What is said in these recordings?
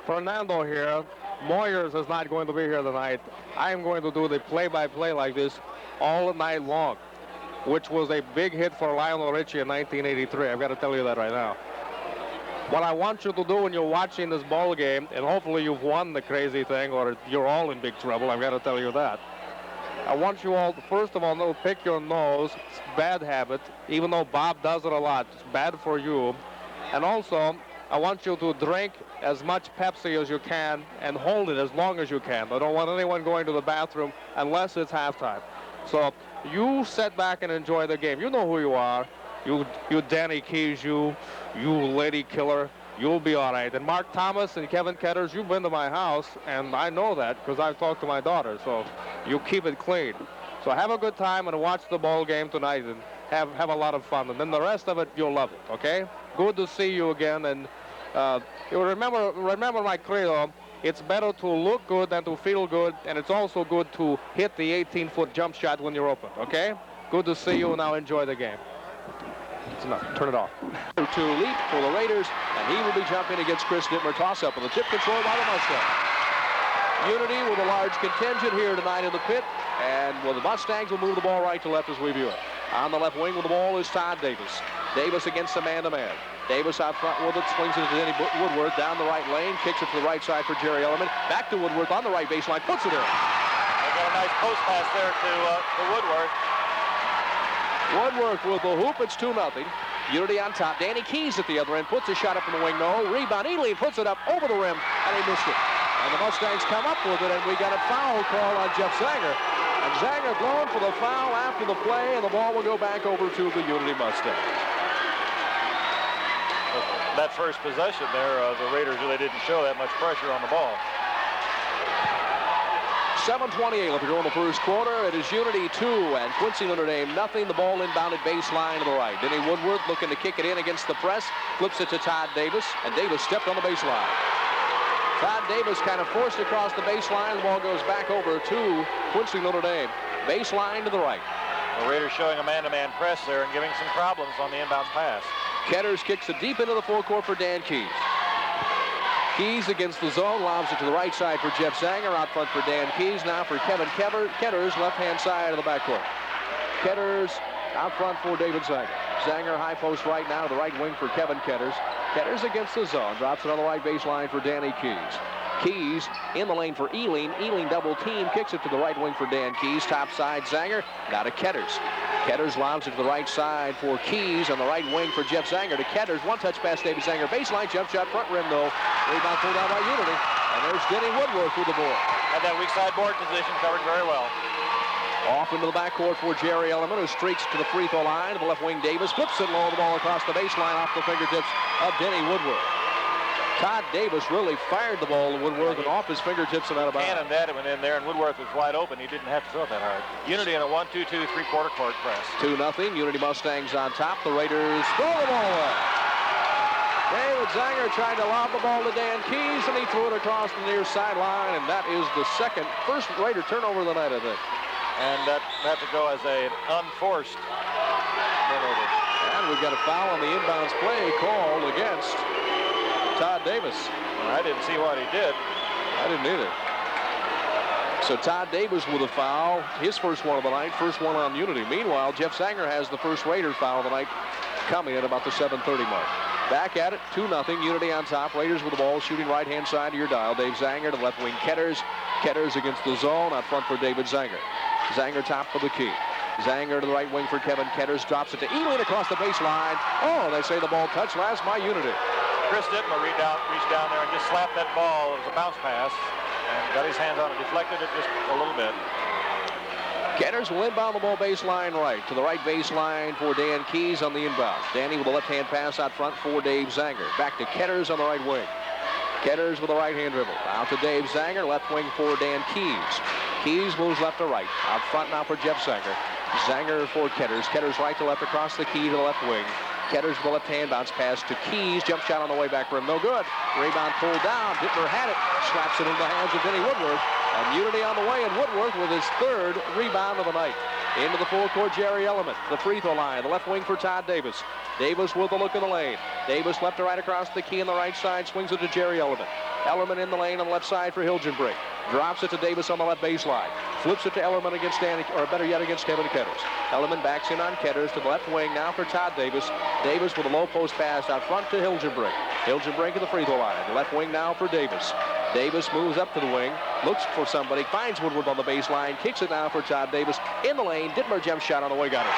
Fernando here. Moyers is not going to be here tonight. I am going to do the play-by-play like this all night long, which was a big hit for Lionel Richie in 1983. I've got to tell you that right now. What I want you to do when you're watching this ball game, and hopefully you've won the crazy thing or you're all in big trouble, I've got to tell you that. I want you all to, first of all, to pick your nose. It's a bad habit, even though Bob does it a lot. It's bad for you. And also, I want you to drink as much Pepsi as you can and hold it as long as you can. I don't want anyone going to the bathroom unless it's halftime. So you sit back and enjoy the game. You know who you are. You Danny Keys, you lady killer. You'll be all right. And Mark Thomas and Kevin Ketters, you've been to my house, and I know that because I've talked to my daughter. So you keep it clean. So have a good time and watch the ball game tonight and have a lot of fun. And then the rest of it, you'll love it, okay? Good to see you again. And you remember my credo. It's better to look good than to feel good, and it's also good to hit the 18-foot jump shot when you're open, okay? Good to see you. Now enjoy the game. It's enough. Turn it off. To leap for the Raiders, and he will be jumping against Chris Dittmer. Toss-up with the tip control by the Mustangs. Unity with a large contingent here tonight in the pit, and the Mustangs will move the ball right to left as we view it. On the left wing with the ball is Todd Davis. Davis against the man-to-man. Davis out front with it, swings it to Denny Woodworth down the right lane, kicks it to the right side for Jerry Ellerman. Back to Woodworth on the right baseline, puts it in. They got a nice post pass there to Woodworth. Woodworth with the hoop. It's 2-0. Unity on top. Danny Keys at the other end puts a shot up from the wing. No. Rebound. Ely puts it up over the rim, and he missed it. And the Mustangs come up with it, and we got a foul call on Jeff Zanger. And Zanger blown for the foul after the play, and the ball will go back over to the Unity Mustangs. That first possession there, the Raiders really didn't show that much pressure on the ball. 7:28 left to go in the first quarter. It is Unity 2 and Quincy Notre Dame nothing. The ball inbounded baseline to the right. Denny Woodworth looking to kick it in against the press. Flips it to Todd Davis, and Davis stepped on the baseline. Todd Davis kind of forced across the baseline. The ball goes back over to Quincy Notre Dame. Baseline to the right. The Raiders showing a man-to-man press there and giving some problems on the inbound pass. Ketters kicks it deep into the forecourt for Dan Keys. Keys against the zone, lobs it to the right side for Jeff Zanger. Out front for Dan Keys. Now for Kevin Ketters, left-hand side of the backcourt. Ketters out front for David Zanger. Zanger high post right now to the right wing for Kevin Ketters. Ketters against the zone, drops it on the right baseline for Danny Keys. Keys in the lane for Ealing. Ealing double team, kicks it to the right wing for Dan Keys. Top side Zanger, now to Ketters. Ketters lobs it to the right side for Keys on the right wing for Jeff Zanger to Ketters. One touch pass, David Zanger. Baseline jump shot, front rim though. Rebound pulled down by Unity. And there's Denny Woodworth with the board. Had that weak side board position covered very well. Off into the backcourt for Jerry Ellerman, who streaks to the free throw line. To the left wing, Davis flips it low, the ball across the baseline off the fingertips of Denny Woodworth. Todd Davis really fired the ball to Woodworth and off his fingertips and out of bounds. Cannon that went in there, and Woodworth was wide open. He didn't have to throw it that hard. Unity in a 1-2-2 3/4 court press. 2-0. Unity Mustangs on top. The Raiders throw the ball away. David Zanger tried to lob the ball to Dan Keys, and he threw it across the near sideline, and that is the first Raider turnover of the night, I think. And that had to go as an unforced turnover. And we've got a foul on the inbounds play called against Todd Davis. I didn't see what he did. I didn't either. So Todd Davis with a foul, his first one of the night, first one on Unity. Meanwhile, Jeff Zanger has the first Raider foul of the night coming at about the 7:30 mark. Back at it, 2-0, Unity on top. Raiders with the ball, shooting right-hand side of your dial. Dave Zanger to the left wing, Ketters. Ketters against the zone, out front for David Zanger. Zanger top for the key. Zanger to the right wing for Kevin Ketters, drops it to Elin across the baseline. Oh, they say the ball touched last by Unity. Chris Dittmer reached down there and just slapped that ball. It was a bounce pass and got his hands on it, deflected it just a little bit. Ketters will inbound the ball baseline right to the right baseline for Dan Keys on the inbound. Danny with a left-hand pass out front for Dave Zanger. Back to Ketters on the right wing. Ketters with a right-hand dribble. Out to Dave Zanger, left wing for Dan Keys. Keys moves left to right. Out front now for Jeff Zanger. Zanger for Ketters. Ketters right to left across the key to the left wing. Ketters with the left-hand bounce pass to Keys. Jump shot on the way back rim. No good. Rebound pulled down. Dittmer had it. Slaps it into the hands of Denny Woodworth. And Unity on the way, and Woodworth with his third rebound of the night. Into the forecourt, Jerry Ellerman. The free throw line. The left wing for Todd Davis. Davis with a look in the lane. Davis left to right across the key on the right side. Swings it to Jerry Ellerman. Ellerman in the lane on the left side for Hilgenbrink. Drops it to Davis on the left baseline. Flips it to Ellerman against or better yet, against Kevin Ketters. Ellerman backs in on Ketters to the left wing now for Todd Davis. Davis with a low post pass out front to Hilgenbrink. Hilgenbrink at the free throw line. The left wing now for Davis. Davis moves up to the wing, looks for somebody, finds Woodward on the baseline, kicks it down for Todd Davis in the lane. Dittmer jump shot on the way, got it.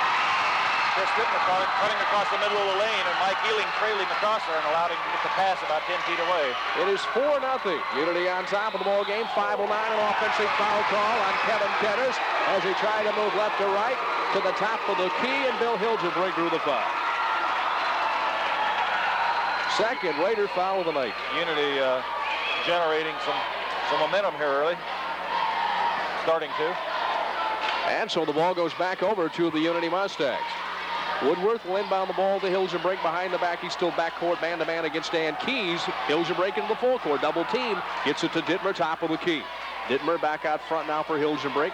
Chris Dittmer cutting across the middle of the lane, and Mike Ealing trailing across there and allowed him to get the pass about 10 feet away. It is 4-0. Unity on top of the ball game. 5:09, an offensive foul call on Kevin Ketters as he tried to move left to right to the top of the key, and Bill Hilgenbrink drew the foul. Second Raider foul of the night. Unity generating some momentum here early. Starting to. And so the ball goes back over to the Unity Mustangs. Woodworth will inbound the ball to Hilgenbrink behind the back. He's still backcourt man-to-man against Dan Keys. Hilgenbrink into the full court. Double team. Gets it to Dittmer, top of the key. Dittmer back out front now for Hilgenbrink.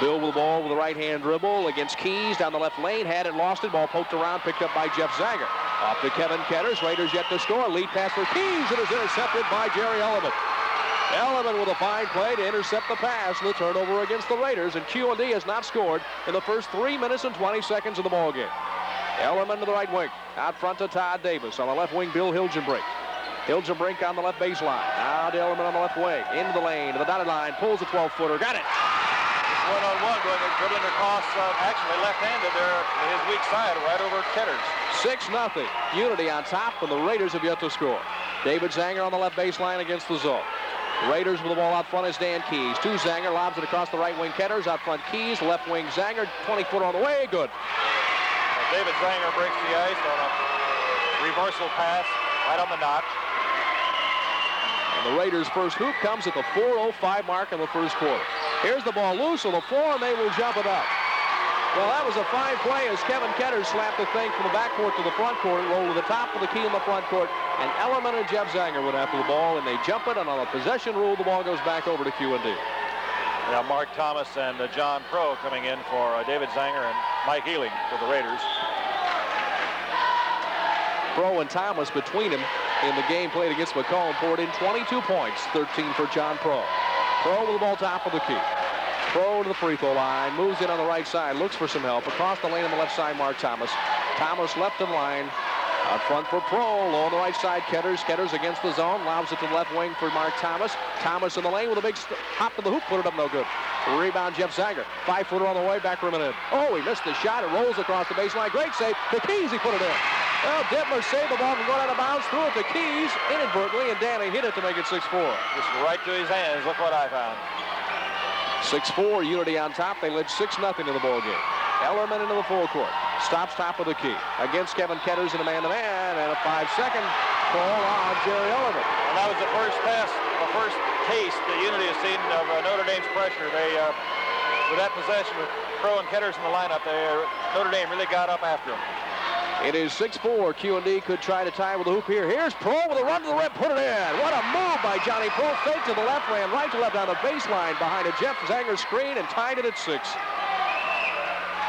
Bill with the ball with a right-hand dribble against Keys down the left lane. Had it, lost it. Ball poked around, picked up by Jeff Zanger. Off to Kevin Ketters. Raiders yet to score. Lead pass for Keys. It is intercepted by Jerry Ellerman. Ellerman with a fine play to intercept the pass. The turnover against the Raiders, and QND has not scored in the first 3 minutes and 20 seconds of the ball game. Ellerman to the right wing. Out front to Todd Davis. On the left wing, Bill Hilgenbrink. Hilgenbrink on the left baseline. Now to Ellerman on the left wing. Into the lane, to the dotted line. Pulls a 12-footer. Got it. One-on-one, dribbling across, actually left-handed there, his weak side, right over Ketters. 6-0. Unity on top, and the Raiders have yet to score. David Zanger on the left baseline against the zone. Raiders with the ball out front is Dan Keys. To Zanger, lobs it across the right wing. Ketters out front. Keys, left wing Zanger, 20-footer on the way. Good. David Zanger breaks the ice on a reversal pass right on the notch. And the Raiders' first hoop comes at the 4:05 mark in the first quarter. Here's the ball loose on the floor, and they will jump it up. Well, that was a fine play as Kevin Ketters slapped the thing from the backcourt to the front court, rolled to the top of the key in the front court, and Ellerman and Jeff Zanger went after the ball, and they jump it, and on a possession rule, the ball goes back over to QND. Now Mark Thomas and John Pro coming in for David Zanger and Mike Ealing for the Raiders. Pro and Thomas between them in the game played against Macomb poured in 22 points, 13 for John Pro. Pro with the ball top of the key. Pro to the free throw line, moves in on the right side, looks for some help. Across the lane on the left side, Mark Thomas. Thomas left in line. Out front for Pro, low on the right side, Ketters. Ketters against the zone, lobs it to the left wing for Mark Thomas. Thomas in the lane with a big hop to the hoop, put it up, no good. Rebound, Jeff Zanger. 5-footer on the way, back room and in. Oh, he missed the shot. It rolls across the baseline. Great save. The Keys, he put it in. Well, Dittmer saved the ball from going out of bounds, threw it to Keys inadvertently, and Danny hit it to make it 6-4. Just right to his hands. Look what I found. 6-4, Unity on top. They led 6-0 in the ball game. Ellerman into the full court. Stops top of the key. Against Kevin Ketters in a man-to-man, and a 5-second call on Jerry Ellerman. And that was the first pass, the first taste that Unity has seen of Notre Dame's pressure. They, with that possession with Pro and Ketters in the lineup, Notre Dame really got up after him. It is 6-4. QND could try to tie with a hoop here. Here's Pro with a run to the rim. Put it in. What a move by Johnny Pro. Fake to the left, ran right to left on the baseline behind a Jeff Zanger screen and tied it at 6.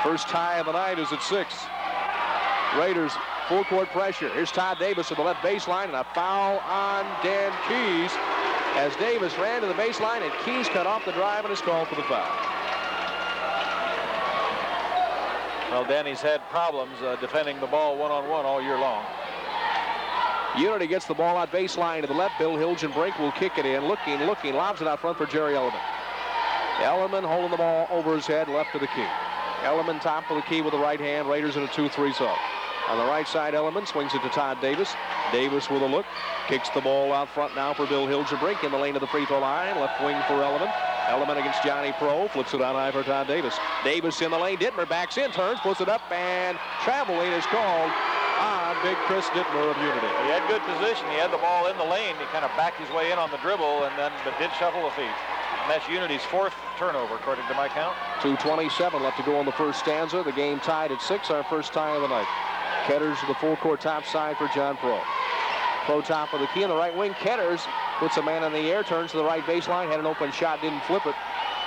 First tie of the night is at 6. Raiders full court pressure. Here's Todd Davis at the left baseline, and a foul on Dan Keys as Davis ran to the baseline and Keys cut off the drive and is called for the foul. Well, Danny's had problems defending the ball one-on-one all year long. Unity gets the ball out baseline to the left. Bill Hilgenbrink will kick it in. Looking, lobs it out front for Jerry Ellerman. Ellerman holding the ball over his head, left to the key. Ellerman top of the key with the right hand. Raiders in a 2-3 zone. On the right side, Ellerman swings it to Todd Davis. Davis with a look. Kicks the ball out front now for Bill Hilgenbrink in the lane of the free throw line. Left wing for Ellerman. Ellerman against Johnny Pro. Flips it on high for Todd Davis. Davis in the lane. Dittmer backs in, turns, puts it up, and traveling is called on big Chris Dittmer of Unity. He had good position. He had the ball in the lane. He kind of backed his way in on the dribble, and then but did shuffle the feet. And that's Unity's 4th turnover, according to my count. 2:27 left to go in the first stanza. The game tied at 6, our first tie of the night. Ketters to the full court top side for John Pro. Pro top of the key on the right wing. Ketters puts a man in the air, turns to the right baseline, had an open shot, didn't flip it.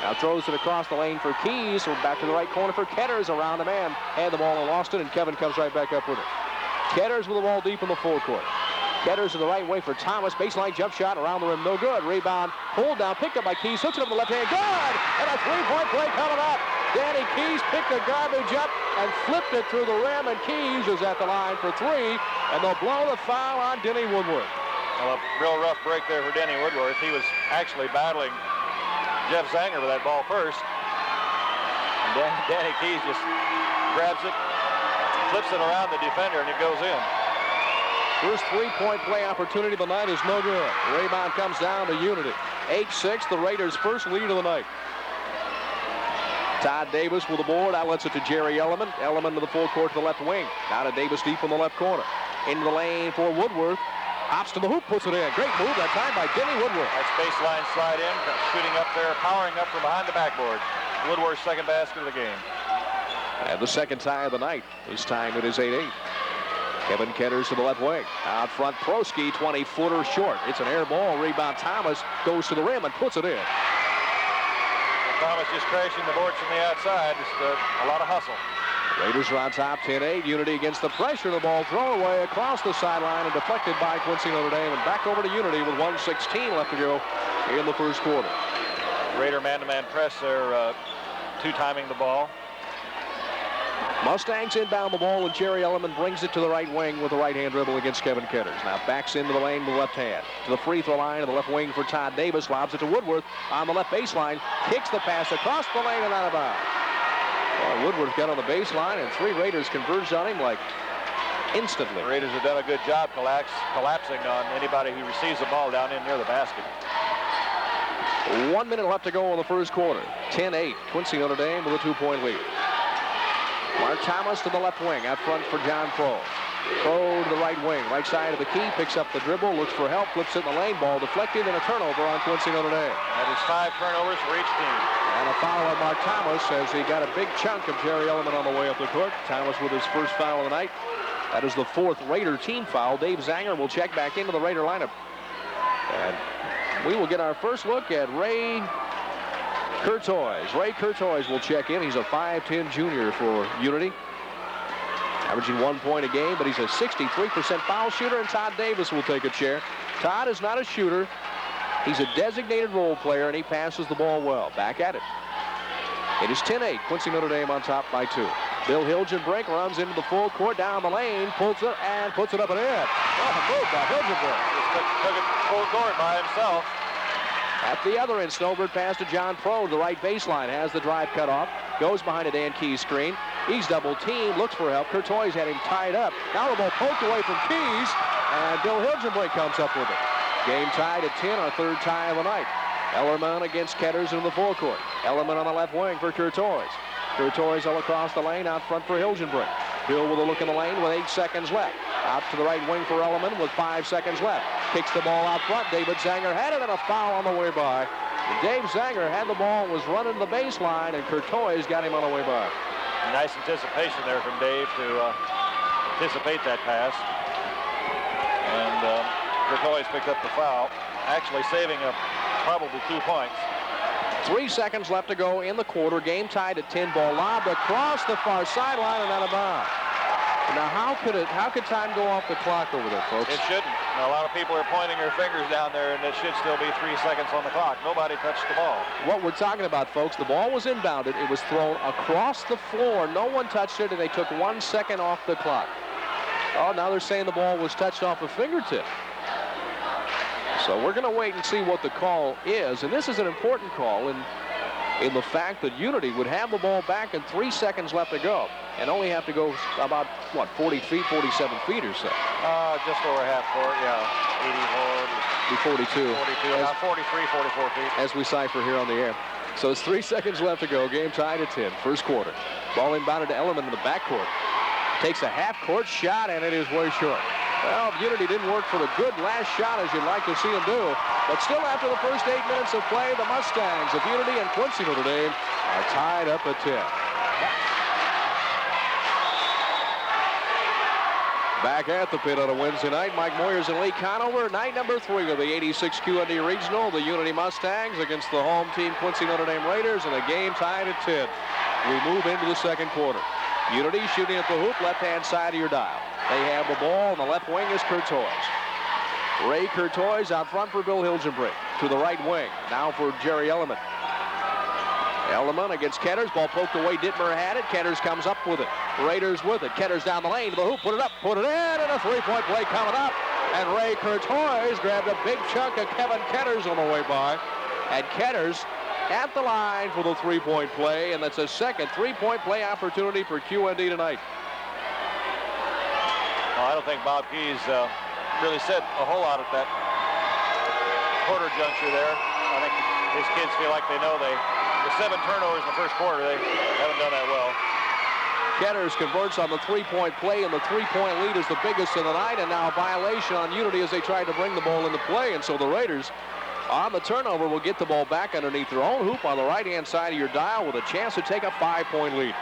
Now throws it across the lane for Keys. So back to the right corner for Ketters, around the man. Had the ball and lost it, and Kevin comes right back up with it. Ketters with the ball deep in the full court. Ketters to the right way for Thomas. Baseline jump shot around the rim. No good. Rebound. Pulled down. Picked up by Keys. Hooks it up the left hand. Good! And a three-point play coming up. Danny Keys picked the garbage up and flipped it through the rim. And Keys is at the line for three. And they'll blow the foul on Denny Woodworth. Well, a real rough break there for Denny Woodworth. He was actually battling Jeff Zanger with that ball first. And Danny Keys just grabs it, flips it around the defender, and it goes in. First three-point play opportunity of the night is no good. Rebound comes down to Unity. 8-6, the Raiders' first lead of the night. Todd Davis with the board. Outlets it to Jerry Elliman. Elliman to the full court to the left wing. Now to Davis deep in the left corner. Into the lane for Woodworth. Hops to the hoop, puts it in. Great move that time by Denny Woodworth. That's baseline slide in, shooting up there, powering up from behind the backboard. Woodworth's second basket of the game. And the second tie of the night. This time it is 8-8. Kevin Ketters to the left wing. Out front, Prosky, 20-footer short. It's an air ball. Rebound, Thomas goes to the rim and puts it in. Thomas just crashing the boards from the outside. Just a lot of hustle. Raiders are on top, 10-8. Unity against the pressure. The ball thrown away across the sideline and deflected by Quincy Notre Dame. And back over to Unity with 1:16 left to go in the first quarter. Raider man-to-man press there, two-timing the ball. Mustangs inbound the ball, and Jerry Elliman brings it to the right wing with a right-hand dribble against Kevin Ketters. Now backs into the lane with the left hand. To the free throw line of the left wing for Todd Davis. Lobs it to Woodworth on the left baseline. Kicks the pass across the lane and out of bounds. Well, Woodworth got on the baseline, and three Raiders converged on him like instantly. The Raiders have done a good job collapsing on anybody who receives the ball down in near the basket. 1 minute left to go in the first quarter. 10-8. Quincy Notre Dame with a 2-point lead. Mark Thomas to the left wing. Out front for John Pro. Pro to the right wing. Right side of the key. Picks up the dribble. Looks for help. Flips it in the lane. Ball deflected and a turnover on Quincy Notre Dame. That is 5 turnovers for each team. And a foul on Mark Thomas as he got a big chunk of Jerry Elliman on the way up the court. Thomas with his first foul of the night. That is the 4th Raider team foul. Dave Zanger will check back into the Raider lineup. And we will get our first look at Ray Courtois. Ray Courtois will check in. He's a 5'10 junior for Unity. Averaging 1 point a game, but he's a 63% foul shooter, and Todd Davis will take a chair. Todd is not a shooter. He's a designated role player, and he passes the ball well. Back at it. It is 10-8. Quincy Notre Dame on top by 2. Bill Hilgenbrink runs into the full court down the lane, pulls it, and puts it up and in. Oh, move by Hilgenbrink. Just took it full court by himself. At the other end, Snowbird pass to John Pro, the right baseline, has the drive cut off, goes behind a Dan Keys screen. He's double teamed, looks for help. Courtois had him tied up. Now the ball poked away from Keys, and Bill Hilgenbrink comes up with it. Game tied at 10, our third tie of the night. Ellerman against Ketters in the full court. Ellerman on the left wing for Courtois. Courtois all across the lane, out front for Hilgenbrink. Bill with a look in the lane with 8 seconds left. Out to the right wing for Ellerman with 5 seconds left. Kicks the ball out front. David Zanger had it, and a foul on the way by. Dave Zanger had the ball, was running the baseline, and Courtois got him on the way by. Nice anticipation there from Dave to anticipate that pass. And Courtois picked up the foul, actually saving probably 2 points. 3 seconds left to go in the quarter. Game tied at 10. Ball lobbed across the far sideline and out of bounds. Now, how could time go off the clock over there, folks? It shouldn't. Now, a lot of people are pointing their fingers down there, and it should still be 3 seconds on the clock. Nobody touched the ball. What we're talking about, folks, the ball was inbounded. It was thrown across the floor. No one touched it, and they took 1 second off the clock. Oh, now they're saying the ball was touched off a fingertip. So we're going to wait and see what the call is. And this is an important call in the fact that Unity would have the ball back and 3 seconds left to go and only have to go about, 40 feet, 47 feet or so. Just over half court, yeah. 84. Be 42. 42, 43, 44 feet. As we cipher here on the air. So it's 3 seconds left to go. Game tied at 10. First quarter. Ball inbounded to Ellerman in the backcourt. Takes a half-court shot, and it is way short. Well, Unity didn't work for the good last shot as you'd like to see him do. But still, after the first 8 minutes of play, the Mustangs of Unity and Quincy Notre Dame are tied up at 10. Back at the pit on a Wednesday night, Mike Moyers and Lee Conover. Night number 3 of the 86 QND Regional. The Unity Mustangs against the home team Quincy Notre Dame Raiders, and a game tied at 10. We move into the second quarter. Unity shooting at the hoop, left-hand side of your dial. They have the ball, and the left wing is Courtois. Ray Courtois out front for Bill Hilgenbrink. To the right wing. Now for Jerry Elliman. Elliman against Ketters. Ball poked away. Dittmer had it. Ketters comes up with it. Raiders with it. Ketters down the lane to the hoop. Put it up. Put it in. And a three-point play coming up. And Ray Courtois grabbed a big chunk of Kevin Ketters on the way by. And Ketters at the line for the three-point play. And that's a second three-point play opportunity for QND tonight. Well, I don't think Bob Keys really said a whole lot at that quarter juncture there. I think his kids feel like they know the 7 turnovers in the first quarter, they haven't done that well. Ketters converts on the three-point play, and the three-point lead is the biggest of the night, and now a violation on Unity as they tried to bring the ball into play. And so the Raiders, on the turnover, will get the ball back underneath their own hoop on the right-hand side of your dial with a chance to take a 5-point lead.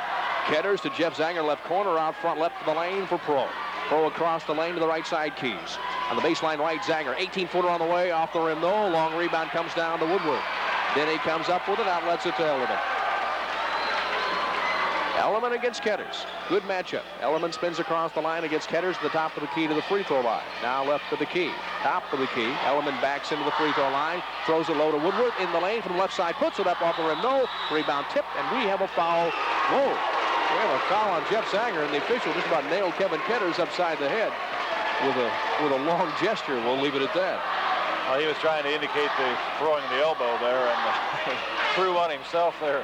Ketters to Jeff Zanger, left corner, out front, left of the lane for Pro. Pro across the lane to the right side, Keys. On the baseline right, Zanger, 18-footer on the way, off the rim, no. Long rebound comes down to Woodward. Then he comes up with it, outlets it to Elliman. Elliman against Ketters. Good matchup. Elliman spins across the line against Ketters to the top of the key to the free throw line. Now left of the key. Top of the key. Elliman backs into the free throw line. Throws it low to Woodward in the lane from the left side. Puts it up off the rim. No. Rebound tipped, and we have a foul. Whoa. We have a foul on Jeff Zanger, and the official just about nailed Kevin Ketters upside the head with a long gesture. We'll leave it at that. Well, he was trying to indicate the throwing the elbow there and threw on himself there.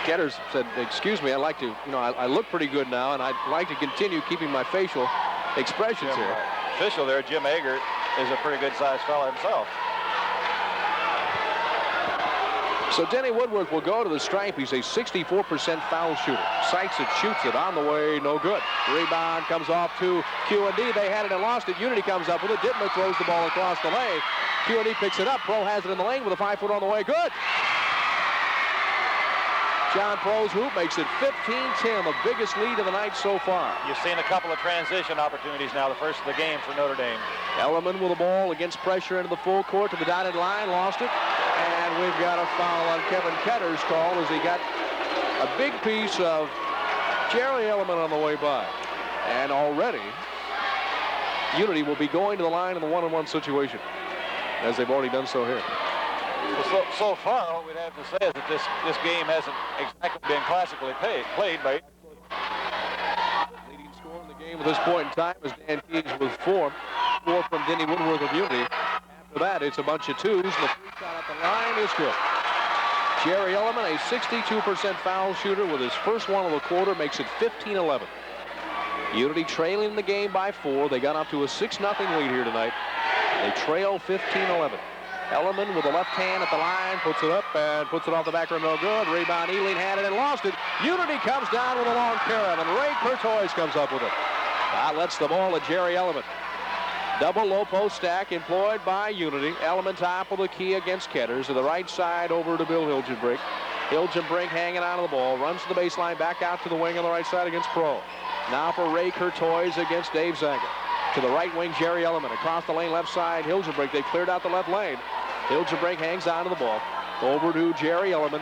Ketters said, "Excuse me, I'd like to, I look pretty good now, and I'd like to continue keeping my facial expressions here." Official there, Jim Eggert, is a pretty good-sized fellow himself. So Denny Woodward will go to the stripe. He's a 64% foul shooter. Sykes it, shoots it on the way, no good. Rebound comes off to QND. They had it and lost it. Unity comes up with it. Dittmer throws the ball across the lane. QND picks it up. Pro has it in the lane with a 5-footer on the way. Good. John Pro's hoop makes it 15-10, the biggest lead of the night so far. You've seen a couple of transition opportunities now, the first of the game for Notre Dame. Elliman with the ball against pressure into the full court to the dotted line, lost it. And we've got a foul on Kevin Ketters called as he got a big piece of Jerry Elliman on the way by. And already, Unity will be going to the line in the one-on-one situation, as they've already done so here. Well, so far, what we'd have to say is that this game hasn't exactly been classically played by. Leading scorer in the game at this point in time is Dan Keys with 4 from Denny Woodward of Unity. After that, it's a bunch of twos, and the free shot at the line is good. Jerry Elliman, a 62% foul shooter with his first one of the quarter, makes it 15-11. Unity trailing the game by 4. They got up to a 6-0 lead here tonight. They trail 15-11. Elliman with the left hand at the line, puts it up and puts it off the back rim, no good. Rebound, Ealing had it and lost it. Unity comes down with a long carry, and Ray Courtois comes up with it. Outlets the ball to Jerry Elliman. Double low post stack employed by Unity. Elliman top of the key against Ketters. To the right side over to Bill Hilgenbrink. Hilgenbrink hanging on to the ball, runs to the baseline, back out to the wing on the right side against Pro. Now for Ray Courtois against Dave Zanger. To the right wing, Jerry Elliman. Across the lane, left side, Hilgenbrink. They cleared out the left lane. Hilgenbrink hangs on to the ball. Over to Jerry Elliman.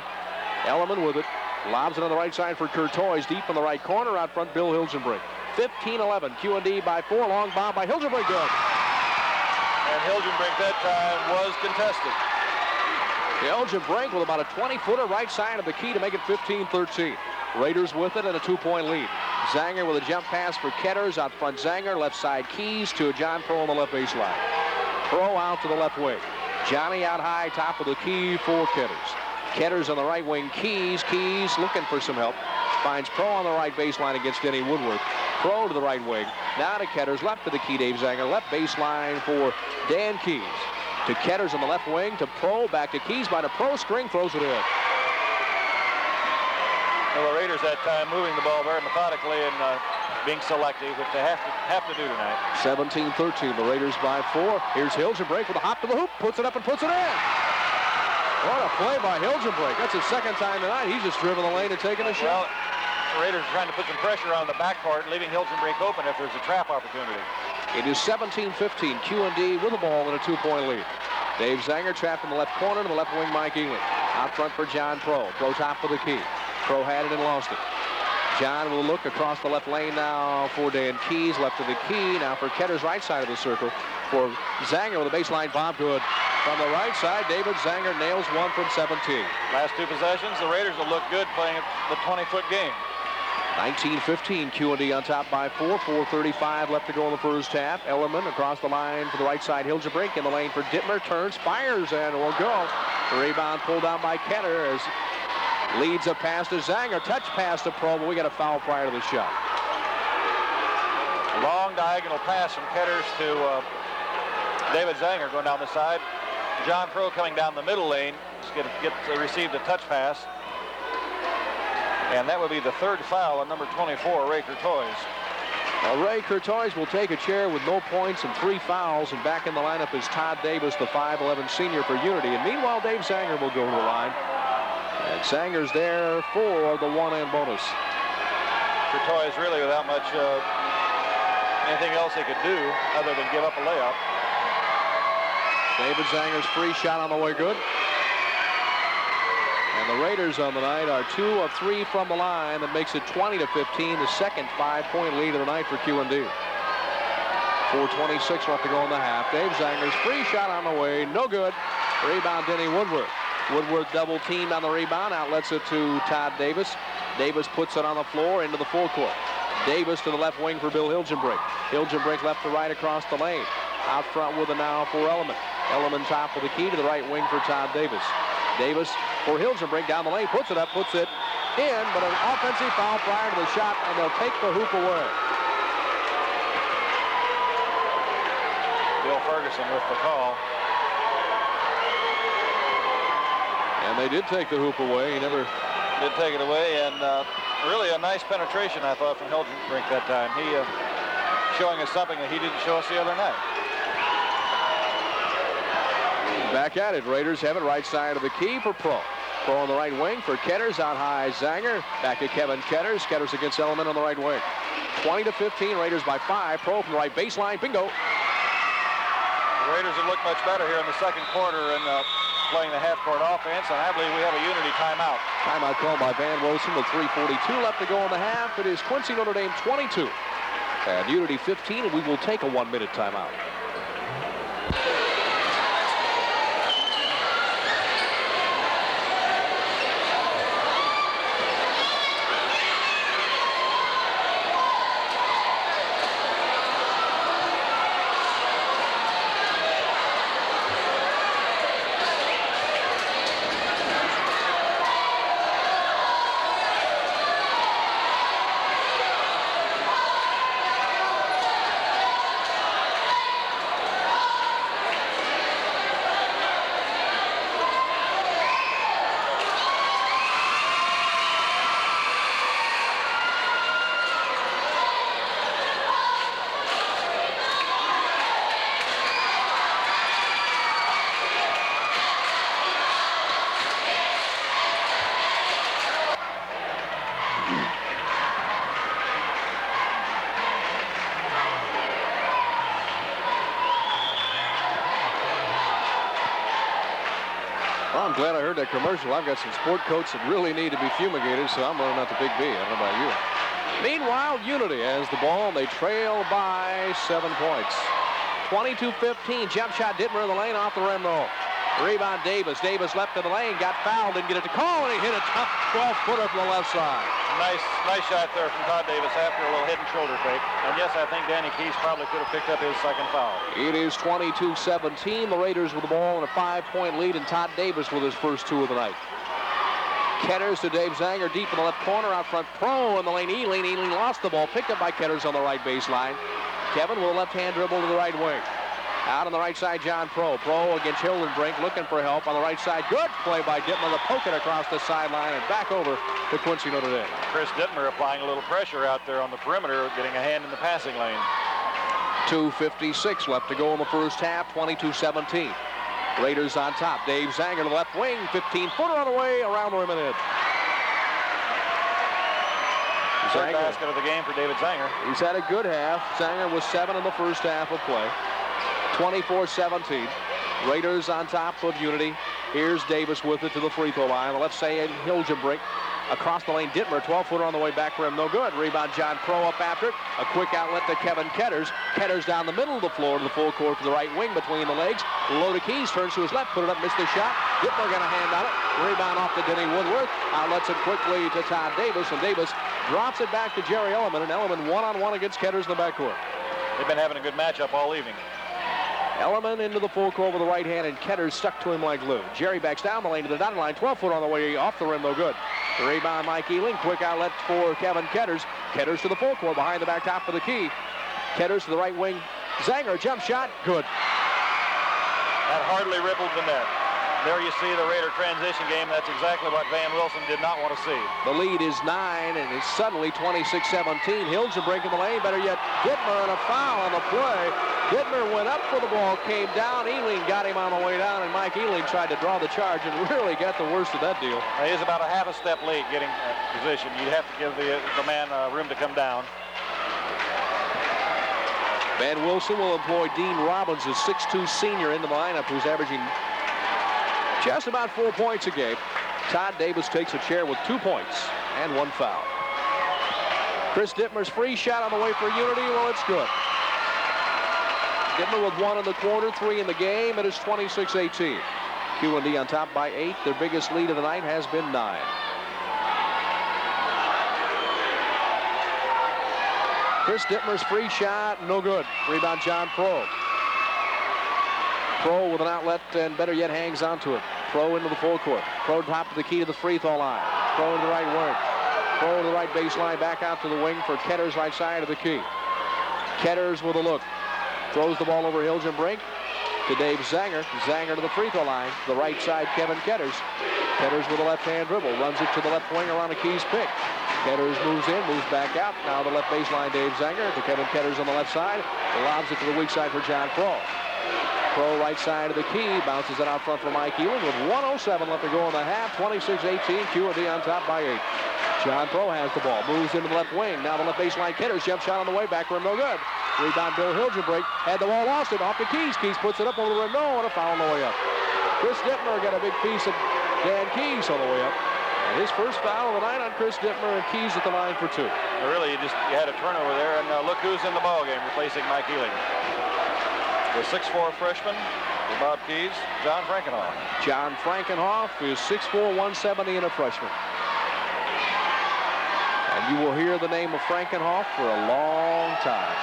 Elliman with it. Lobs it on the right side for Courtois. Deep in the right corner. Out front, Bill Hilgenbrink. 15-11. QND by 4. Long bomb by Hilgenbrink. Good. And Hilgenbrink that time was contested. Hilgenbrink with about a 20-footer right side of the key to make it 15-13. Raiders with it and a 2-point lead. Zanger with a jump pass for Ketters. Out front, Zanger. Left side, Keys to John Pro on the left baseline. Pro out to the left wing. Johnny out high, top of the key for Ketters. Ketters on the right wing, Keys looking for some help. Finds Pro on the right baseline against Denny Woodward. Pro to the right wing. Now to Ketters, left to the key, Dave Zanger. Left baseline for Dan Keys. To Ketters on the left wing, to Pro, back to Keys by the Pro screen, throws it in. Well, the Raiders that time moving the ball very methodically and being selective, which they have to do tonight. 17-13, the Raiders by 4. Here's Hilgenbrink with a hop to the hoop, puts it up and puts it in. What a play by Hilgenbrink. That's his second time tonight. He's just driven the lane and taken a shot. Well, the Raiders are trying to put some pressure on the backcourt, leaving Hilgenbrink open if there's a trap opportunity. It is 17-15. QND with the ball in a 2-point lead. Dave Zanger trapped in the left corner to the left wing, Mike Ealing. Out front for John Pro. Pro top of the key. Pro had it and lost it. John will look across the left lane now for Dan Keys. Left of the key. Now for Ketters, right side of the circle. for Zanger with a baseline bomb. Good. From the right side, David Zanger nails one from 17. Last two possessions, the Raiders will look good playing at the 20-foot game. 19-15, QND on top by 4. 4:35 left to go in the first half. Ellerman across the line for the right side. Hilgenbrink in the lane for Dittmer. Turns, fires, and will go. The rebound pulled down by Ketter as leads a pass to Zanger. Touch pass to Pro, but we got a foul prior to the shot. Long diagonal pass from Ketters to David Zanger going down the side. John Pro coming down the middle lane. Received a touch pass. And that would be the third foul on number 24, Ray Courtois. Ray Courtois will take a chair with no points and 3 fouls. And back in the lineup is Todd Davis, the 5'11 senior for Unity. And meanwhile, Dave Zanger will go to the line. And Zanger's there for the one-and bonus. Courtois really without much anything else he could do other than give up a layup. David Zanger's free shot on the way good. And the Raiders on the night are 2 of 3 from the line. That makes it 20-15, the second 5-point lead of the night for QND. 4:26 left to go in the half. Dave Zanger's free shot on the way, no good. Rebound, Denny Woodward. Woodward double teamed on the rebound, outlets it to Todd Davis. Davis puts it on the floor into the full court. Davis to the left wing for Bill Hilgenbrink. Hilgenbrink left to right across the lane. Out front with it now for Ellerman. Ellerman top with the key to the right wing for Todd Davis. Davis for Hilgenbrink down the lane, puts it up, puts it in, but an offensive foul prior to the shot, and they'll take the hoop away. Bill Ferguson with the call. And they did take the hoop away. He never did take it away, and really a nice penetration, I thought, from Hilgenbrink that time. He showing us something that he didn't show us the other night. Back at it. Raiders have it right side of the key for Pro. Pro on the right wing for Ketters. Out high, Zanger. Back to Kevin Ketters. Ketters against Ellerman on the right wing. 20-15. Raiders by 5. Pro from the right baseline. Bingo. The Raiders have looked much better here in the second quarter and playing the half-court offense, and I believe we have a Unity timeout. Timeout called by Van Wilson with 3:42 left to go in the half. It is Quincy Notre Dame 22 and Unity 15, and we will take a 1-minute timeout. I'm glad I heard that commercial. I've got some sport coats that really need to be fumigated, so I'm running out to Big B. I don't know about you. Meanwhile, Unity has the ball, and they trail by 7 points. 22-15. Jump shot, Dittmer in the lane, off the rim though. Rebound, Davis. Davis left to the lane, got fouled, didn't get it to call, and he hit a tough 12-footer from the left side. Nice shot there from Todd Davis after a little hidden shoulder fake. And yes, I think Danny Keys probably could have picked up his second foul. It is 22-17. The Raiders with the ball and a 5-point lead, and Todd Davis with his first 2 of the night. Ketters to Dave Zanger deep in the left corner. Out front, Pro in the lane. Ealing lost the ball. Picked up by Ketters on the right baseline. Kevin with a left-hand dribble to the right wing. Out on the right side, John Pro. Pro against Hilgenbrink, looking for help on the right side. Good play by Dittmer to poke it across the sideline and back over to Quincy Notre Dame. Chris Dittmer applying a little pressure out there on the perimeter, getting a hand in the passing lane. 2:56 left to go in the first half, 22-17. Raiders on top. Dave Zanger to the left wing, 15-footer on the way, around the rim and in. Third basket of the game for David Zanger. He's had a good half. Zanger was 7 in the first half of play. 24-17. Raiders on top of Unity. Here's Davis with it to the free throw line. On the left side, Hilgenbrink. Across the lane, Dittmer, 12-footer on the way back rim, no good. Rebound, John Pro up after it. A quick outlet to Kevin Ketters. Ketters down the middle of the floor to the full court to the right wing between the legs. Low to Keys, turns to his left, put it up, missed the shot. Dittmer got a hand on it. Rebound off to Denny Woodworth. Outlets it quickly to Todd Davis, and Davis drops it back to Jerry Elliman, and Elliman one-on-one against Ketters in the backcourt. They've been having a good matchup all evening. Elliman into the full court with the right hand, and Ketters stuck to him like glue. Jerry backs down the lane to the dotted line. 12-foot on the way off the rim, no good. The rebound, Mike Ealing. Quick outlet for Kevin Ketters. Ketters to the full court behind the back top for the key. Ketters to the right wing. Zanger, jump shot, good. That hardly rippled the net. There you see the Raider transition game. That's exactly what Van Wilson did not want to see. The lead is 9, and it's suddenly 26-17. Hilgenbrink in the lane. Better yet, Dittmer and a foul on the play. Dittmer went up for the ball, came down. Ealing got him on the way down, and Mike Ealing tried to draw the charge and really got the worst of that deal. He is about a half a step late getting position. You'd have to give the man room to come down. Van Wilson will employ Dean Robbins, a 6'2 senior in the lineup, who's averaging just about 4 points a game. Todd Davis takes a chair with 2 points and 1 foul. Chris Dittmer's free shot on the way for Unity. Well, it's good. Dittmer with 1 in the quarter, 3 in the game. It is 26-18. QND on top by 8. Their biggest lead of the night has been 9. Chris Dittmer's free shot, no good. Rebound, John Pro. Pro with an outlet, and better yet, hangs onto it. Pro into the full court. Pro top of the key to the free throw line. Pro into the right wing. Pro to the right baseline, back out to the wing for Ketters, right side of the key. Ketters with a look. Throws the ball over Hilgenbrink to Dave Zanger. Zanger to the free throw line. To the right side, Kevin Ketters. Ketters with a left-hand dribble. Runs it to the left wing around a Keys pick. Ketters moves in, moves back out. Now the left baseline, Dave Zanger to Kevin Ketters on the left side. Lobs it to the weak side for John Pro. Pro right side of the key, bounces it out front for Mike Ealing with 1:07 left to go in the half. 26-18, QND on top by 8. John Pro has the ball, moves into the left wing. Now the left baseline, Ketters, jump shot on the way, back rim, no good. Rebound, Bill Hilgenbrink, had the ball, lost it, off to Keys. Keys puts it up over the rim, no, and a foul on the way up. Chris Dittmer got a big piece of Dan Keys on the way up. And his first foul of the night on Chris Dittmer, and Keys at the line for 2. Really, you had a turnover there, and look who's in the ballgame replacing Mike Ealing. The 6'4 freshman, Bob Keys, John Frankenhoff. John Frankenhoff is 6'4", 170, and a freshman. And you will hear the name of Frankenhoff for a long time.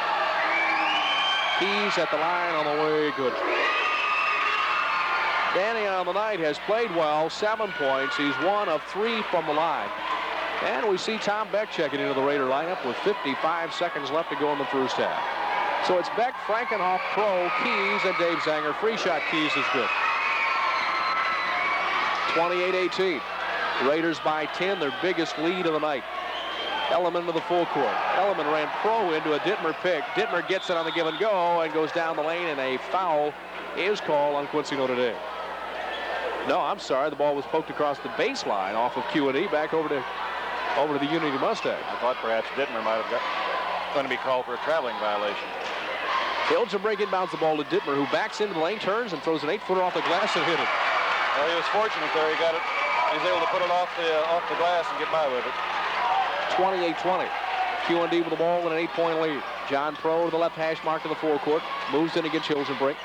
Keys at the line on the way, good. Danny on the night has played well, 7 points. He's 1 of 3 from the line. And we see Tom Beck checking into the Raider lineup with 55 seconds left to go in the first half. So it's Beck, Frankenhoff, Pro, Keys, and Dave Zanger. Free shot, Keys is good. 28-18. Raiders by 10, their biggest lead of the night. Elliman to the full court. Elliman ran Pro into a Dittmer pick. Dittmer gets it on the give and go and goes down the lane, and a foul is called on Quincy Notre Dame. No, I'm sorry. The ball was poked across the baseline off of QND back over to the Unity Mustang. I thought perhaps Dittmer might have going to be called for a traveling violation. Hilgenbrink inbounds the ball to Dittmer, who backs into the lane, turns, and throws an 8-footer off the glass and hit it. Well, he was fortunate there. He got it. He was able to put it off the glass and get by with it. 28-20. QND with the ball with an 8-point lead. John Pro to the left hash mark to the forecourt. Moves in against Hilgenbrink.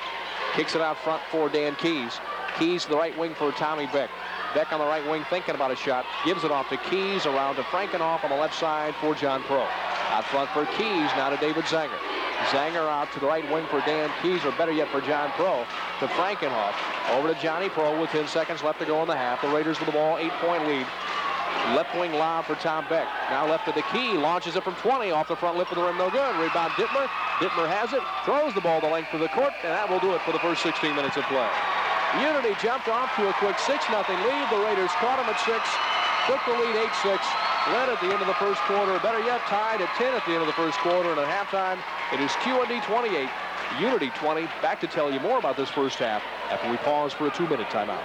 Kicks it out front for Dan Keys. Keys to the right wing for Tommy Beck. Beck on the right wing thinking about a shot. Gives it off to Keys, around to Frankenhoff on the left side for John Pro. Out front for Keys, now to David Zanger. Zanger out to the right wing for Dan Keys, or better yet for John Pro, to Frankenhoff. Over to Johnny Pro with 10 seconds left to go in the half. The Raiders with the ball, 8-point lead. Left wing lob for Tom Beck. Now left to the key, launches it from 20, off the front lip of the rim, no good. Rebound Dittmer. Dittmer has it, throws the ball the length of the court, and that will do it for the first 16 minutes of play. Unity jumped off to a quick 6-0 lead. The Raiders caught them at 6, took the lead 8-6, led at the end of the first quarter. Better yet, tied at 10 at the end of the first quarter, and at halftime, it is QND 28, Unity 20. Back to tell you more about this first half after we pause for a 2-minute timeout.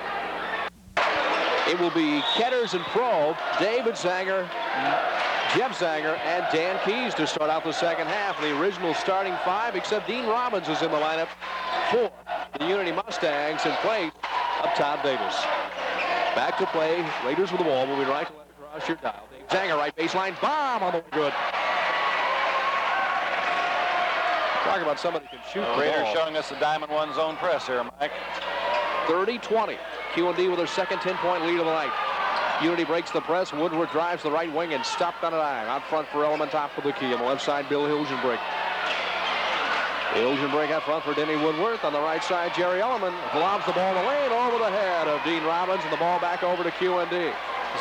It will be Ketters and Pro, David Zanger, Jeff Zanger, and Dan Keys to start out the second half. The original starting 5, except Dean Robbins is in the lineup for the Unity Mustangs in place of Todd Davis. Back to play. Raiders with the ball. Moving right to left. across your dial. Dave Zanger, right baseline, bomb on the good. Talk about somebody who can shoot the Raiders ball. showing us the Diamond One zone press here, Mike. 30-20. QND with their second 10-point lead of the night. Unity breaks the press. Woodward drives the right wing and stopped on a dime. Out front for Element, top of the key. On the left side, Bill Hilgenbrink. Hilgenbrink out front for Denny Woodworth. On the right side, Jerry Ellerman lobs the ball in the lane over the head of Dean Robbins, and the ball back over to QND.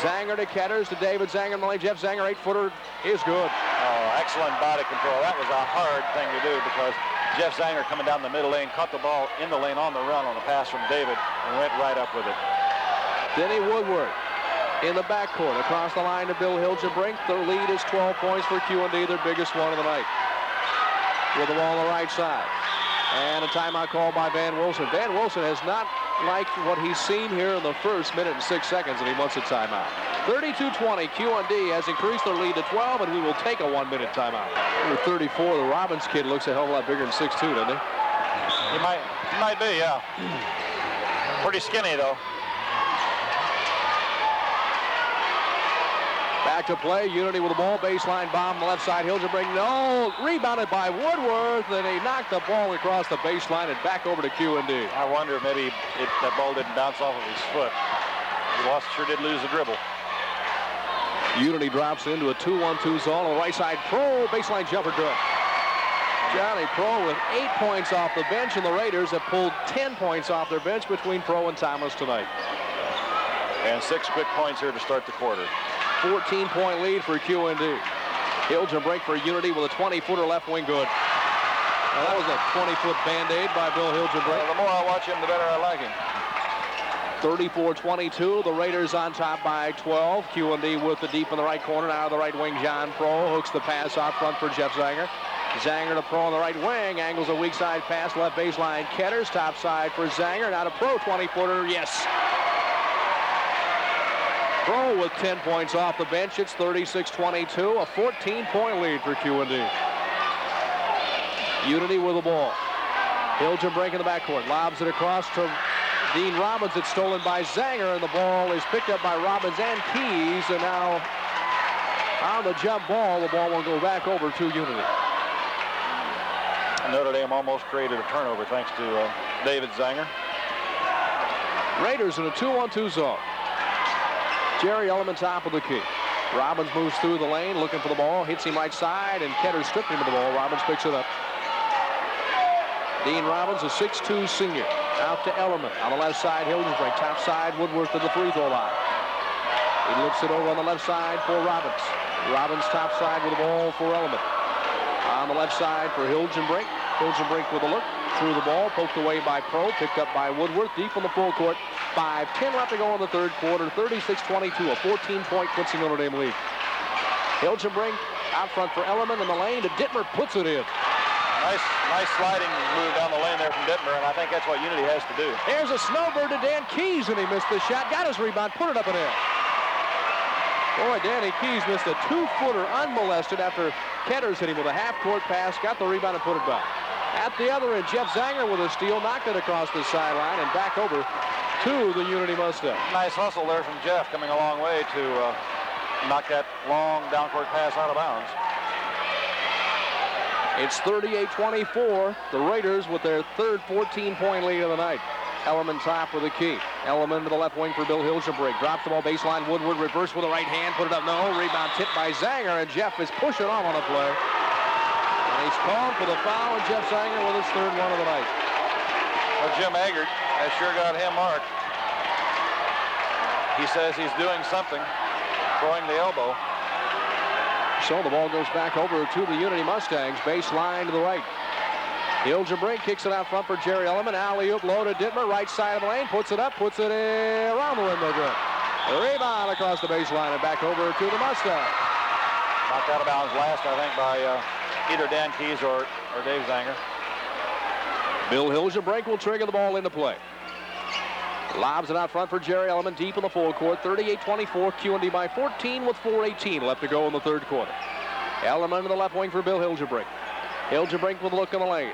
Zanger to Ketters to David Zanger in the lane. Jeff Zanger, 8-footer, is good. Oh, excellent body control. That was a hard thing to do because Jeff Zanger coming down the middle lane, caught the ball in the lane on the run on a pass from David and went right up with it. Denny Woodward in the backcourt across the line to Bill Hilgenbrink. Their lead is 12 points for QND, their biggest one of the night. With the ball on the right side. And a timeout called by Van Wilson. Van Wilson has not liked what he's seen here in the first minute and 6 seconds, and he wants a timeout. 32-20, QND has increased their lead to 12, and we will take a 1-minute timeout. Number 34, the Robbins kid looks a hell of a lot bigger than 6'2", doesn't he? He might be, yeah. Pretty skinny, though. Back to play, Unity with the ball, baseline bomb on the left side, Hilgenbrink, no, rebounded by Woodworth, and he knocked the ball across the baseline and back over to QND. I wonder if maybe that ball didn't bounce off of his foot. He sure did lose the dribble. Unity drops into a 2-1-2 zone on the right side, Pro, baseline jumper good. Johnny Pro with 8 points off the bench, and the Raiders have pulled 10 points off their bench between Pro and Thomas tonight. And 6 quick points here to start the quarter. 14-point lead for QND. Hilgenbrink for Unity with a 20-footer left wing good. Well, that was a 20-foot Band-Aid by Bill Hilgenbrink. Well, the more I watch him, the better I like him. 34-22. The Raiders on top by 12. QND with the deep in the right corner. Now the right wing, John Pro hooks the pass out front for Jeff Zanger. Zanger to Pro on the right wing. Angles a weak side pass, left baseline. Ketters, top side for Zanger. Now to Pro, 20-footer. Yes. Pro with 10 points off the bench. It's 36-22, a 14-point lead for QND. Unity with the ball. Hilgenbrink in the backcourt. Lobs it across to Dean Robbins. It's stolen by Zanger, and the ball is picked up by Robbins and Keys. And now on the jump ball, the ball will go back over to Unity. Notre Dame almost created a turnover thanks to David Zanger. Raiders in a 2-1-2 zone. Jerry Ellerman top of the key. Robbins moves through the lane looking for the ball, hits him right side, and Ketters stripped him of the ball. Robbins picks it up. Dean Robbins, a 6'2 senior. Out to Ellerman. On the left side, Hilgenbrink. Top side, Woodworth to the free throw line. He lifts it over on the left side for Robbins. Robbins top side with the ball for Ellerman. On the left side for Hilgenbrink. Hilgenbrink with a look. Threw the ball, poked away by Pro, picked up by Woodworth, deep on the full court. 5:10 left to go in the third quarter. 36-22, a 14-point Quincy Notre Dame lead. Hilgenbrink out front for Ellerman in the lane to Dittmer, puts it in. Nice sliding move down the lane there from Dittmer, and I think that's what Unity has to do. Here's a snowbird to Dan Keys, and he missed the shot. Got his rebound, put it up and in. Boy, Danny Keys missed a 2-footer unmolested after Ketters hit him with a half-court pass, got the rebound and put it back. At the other end, Jeff Zanger with a steal, knocked it across the sideline and back over to the Unity Mustangs. Nice hustle there from Jeff, coming a long way to knock that long down-court pass out of bounds. It's 38-24. The Raiders with their third 14-point lead of the night. Ellerman top with the key. Ellerman to the left wing for Bill Hilgenbrink. Drops the ball baseline. Woodward reverse with the right hand. Put it up. No. Rebound tipped by Zanger, and Jeff is pushing off on a play. And he's called for the foul, and Jeff Zanger with his third one of the night. Well, Jim Eggert has sure got him marked. He says he's doing something, throwing the elbow. So the ball goes back over to the Unity Mustangs. Baseline to the right. Hilgenbrink kicks it out front for Jerry Ellerman. Alley-oop low to Dittmer. Right side of the lane. Puts it up. Puts it in, around the rim. No good. Rebound across the baseline and back over to the Mustangs. Knocked out of bounds last, I think, by either Dan Keys or Dave Zanger. Bill Hilgenbrink will trigger the ball into play. Lobs it out front for Jerry Ellerman deep in the full court. 38-24. QND by 14 with 4:18 left to go in the third quarter. Ellerman to the left wing for Bill Hilgenbrink. Hilgenbrink with a look in the lane.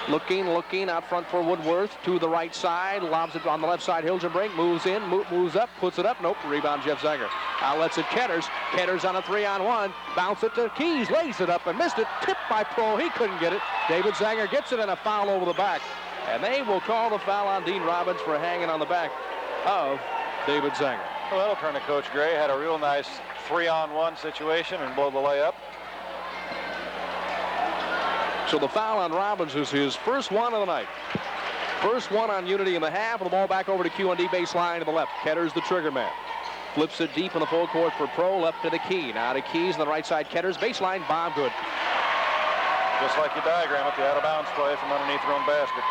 Looking out front for Woodworth to the right side. Lobs it on the left side. Hilgenbrink moves in, moves up, puts it up. Nope, rebound Jeff Zanger. Outlets it Ketters. Ketters on a 3-on-1. Bounce it to Keys, lays it up and missed it. Tipped by Pro, he couldn't get it. David Zanger gets it and a foul over the back. And they will call the foul on Dean Robbins for hanging on the back of David Zanger. Well, that'll turn to Coach Gray. Had a real nice 3-on-1 situation and blow the layup. So the foul on Robbins is his first one of the night. First one on Unity in the half, and the ball back over to QND baseline to the left. Ketters the trigger man. Flips it deep in the full court for Pro, left to the Key. Now to Keys on the right side. Ketters baseline, bomb good. Just like your diagram at the out-of-bounds play from underneath their own basket.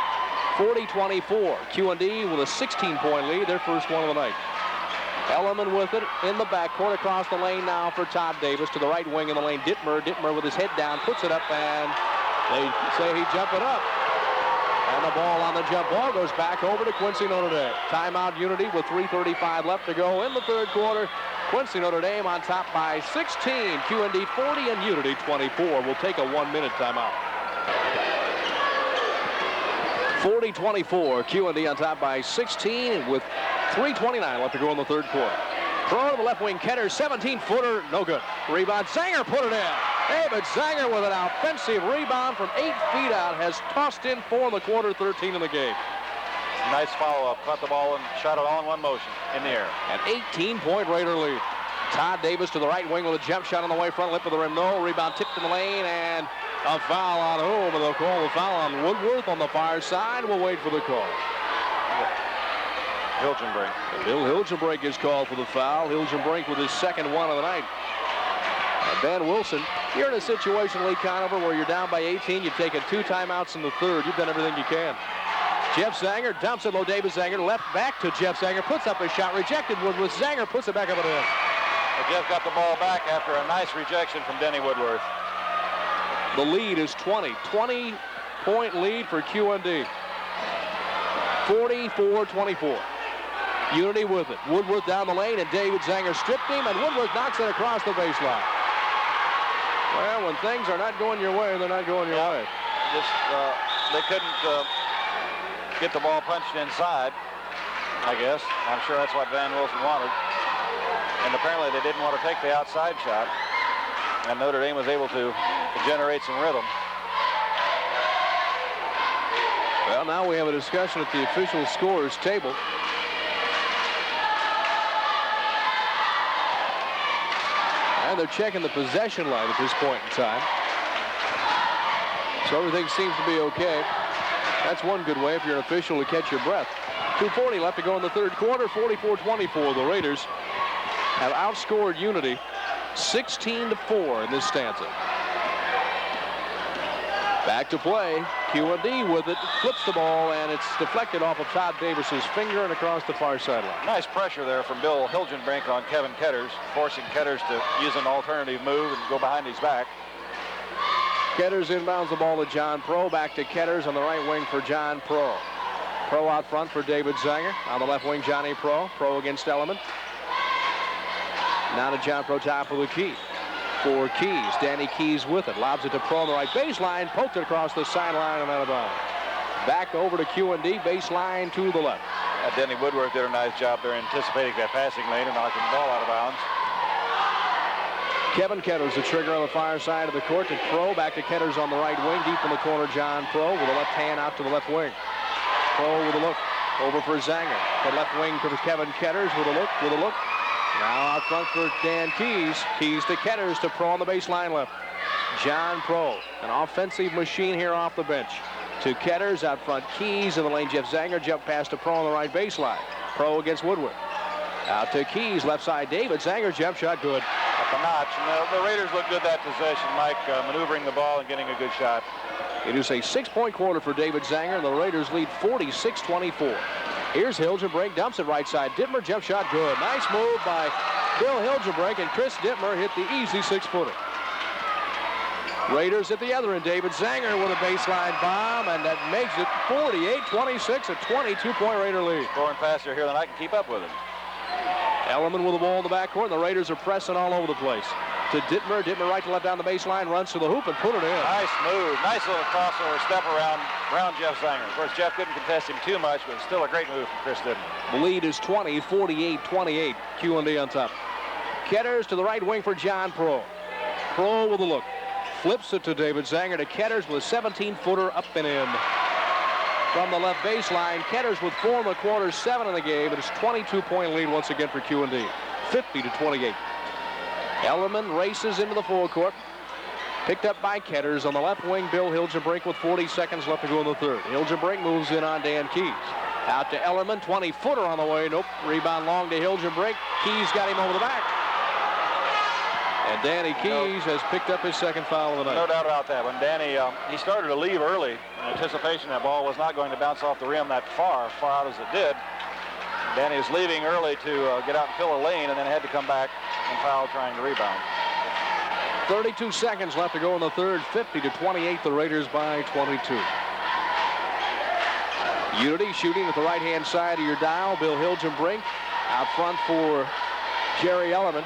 40-24. QND with a 16-point lead, their first one of the night. Ellerman with it in the backcourt across the lane now for Todd Davis to the right wing in the lane. Dittmer with his head down, puts it up, and they say he jumped it up. And the ball on the jump ball goes back over to Quincy Notre Dame. Timeout Unity with 3:35 left to go in the third quarter. Quincy Notre Dame on top by 16. QND 40 and Unity 24. We'll take a 1-minute timeout. 40-24. QND on top by 16 with 3:29 left to go in the third quarter. Throw to the left wing. Ketters 17-footer. No good. Rebound. Zanger put it in. David Zanger with an offensive rebound from 8 feet out has tossed in 4 in the quarter, 13 in the game. Nice follow-up. Caught the ball and shot it all in one motion in the air. An 18-point Raider lead. Todd Davis to the right wing with a jump shot on the way front, lip of the rim. No. Rebound tipped in the lane, and a foul on whom? They'll call the foul on Woodworth on the far side. We'll wait for the call. Hilgenbrink. Bill Hilgenbrink is called for the foul. Hilgenbrink with his second one of the night. And Ben Wilson, you're in a situation, Lee Conover, where you're down by 18. You've taken 2 timeouts in the third. You've done everything you can. Jeff Zanger dumps it low. David Zanger left back to Jeff Zanger. Puts up a shot. Rejected Woodworth. Zanger puts it back up and in. But Jeff got the ball back after a nice rejection from Denny Woodworth. The lead is 20. 20-point lead for QND. 44-24. Unity with it. Woodworth down the lane, and David Zanger stripped him, and Woodworth knocks it across the baseline. Well, when things are not going your way, they're not going your way. Just they couldn't get the ball punched inside, I guess. I'm sure that's what Van Wilson wanted. And apparently they didn't want to take the outside shot. And Notre Dame was able to generate some rhythm. Well, now we have a discussion at the official scorers table. And they're checking the possession line at this point in time. So everything seems to be okay. That's one good way if you're an official to catch your breath. 2:40 left to go in the third quarter. 44-24. The Raiders have outscored Unity 16-4 in this stanza. Back to play. QND with it, flips the ball, and it's deflected off of Todd Davis's finger and across the far sideline. Nice pressure there from Bill Hilgenbrink on Kevin Ketters, forcing Ketters to use an alternative move and go behind his back. Ketters inbounds the ball to John Pro. Back to Ketters on the right wing for John Pro. Pro out front for David Zanger. On the left wing, Johnny Pro. Pro against Ellerman. Now to John Pro, top of the key. For Keys. Danny Keys with it. Lobs it to Pro on the right baseline. Poked it across the sideline and out of bounds. Back over to QND. Baseline to the left. Denny Woodworth did a nice job there anticipating that passing lane and knocking the ball out of bounds. Kevin Ketters, the trigger on the far side of the court to Pro. Back to Ketters on the right wing. Deep in the corner, John Pro with a left hand out to the left wing. Pro with a look. Over for Zanger. The left wing to Kevin Ketters with a look. Now out front for Dan Keys. Keys to Ketters to Pro on the baseline left. John Pro, an offensive machine here off the bench. To Ketters out front. Keys in the lane. Jeff Zanger jump pass to Pro on the right baseline. Pro against Woodward. Out to Keys, left side. David Zanger jump shot good. Up a notch. And the Raiders look good that possession, Mike, maneuvering the ball and getting a good shot. It is a 6-point quarter for David Zanger, and the Raiders lead 46-24. Here's Hilgenbrink, dumps it right side. Dittmer jump shot good. Nice move by Bill Hilgenbrink, and Chris Dittmer hit the easy 6-footer. Raiders at the other end. David Zanger with a baseline bomb, and that makes it 48-26, a 22-point Raider lead. Scoring faster here than I can keep up with it. Ellerman with the ball in the backcourt, and the Raiders are pressing all over the place. to Dittmer. Dittmer right to left down the baseline, runs to the hoop and put it in. Nice move. Nice little crossover step around Jeff Zanger. Of course, Jeff couldn't contest him too much, but still a great move from Chris Dittmer. The lead is 20, 48-28. QND on top. Ketters to the right wing for John Pro. Pro with a look. Flips it to David Zanger to Ketters with a 17-footer up and in. From the left baseline, Ketters with 4 1/4, 7 in the game. It is 22-point lead once again for QND. 50-28. Ellerman races into the forecourt. Picked up by Ketters. On the left wing, Bill Hilgenbrink with 40 seconds left to go in the third. Hilgenbrink moves in on Dan Keys. Out to Ellerman, 20-footer on the way. Nope. Rebound long to Hilgenbrink. Keys got him over the back. And Danny Keys has picked up his second foul of the night. No doubt about that. When Danny, he started to leave early in anticipation that ball was not going to bounce off the rim that far out as it did. Danny was leaving early to get out and fill a lane and then had to come back and foul trying to rebound. 32 seconds left to go in the third. 50-28, the Raiders by 22. Unity shooting at the right-hand side of your dial. Bill Hilgenbrink out front for Jerry Ellerman.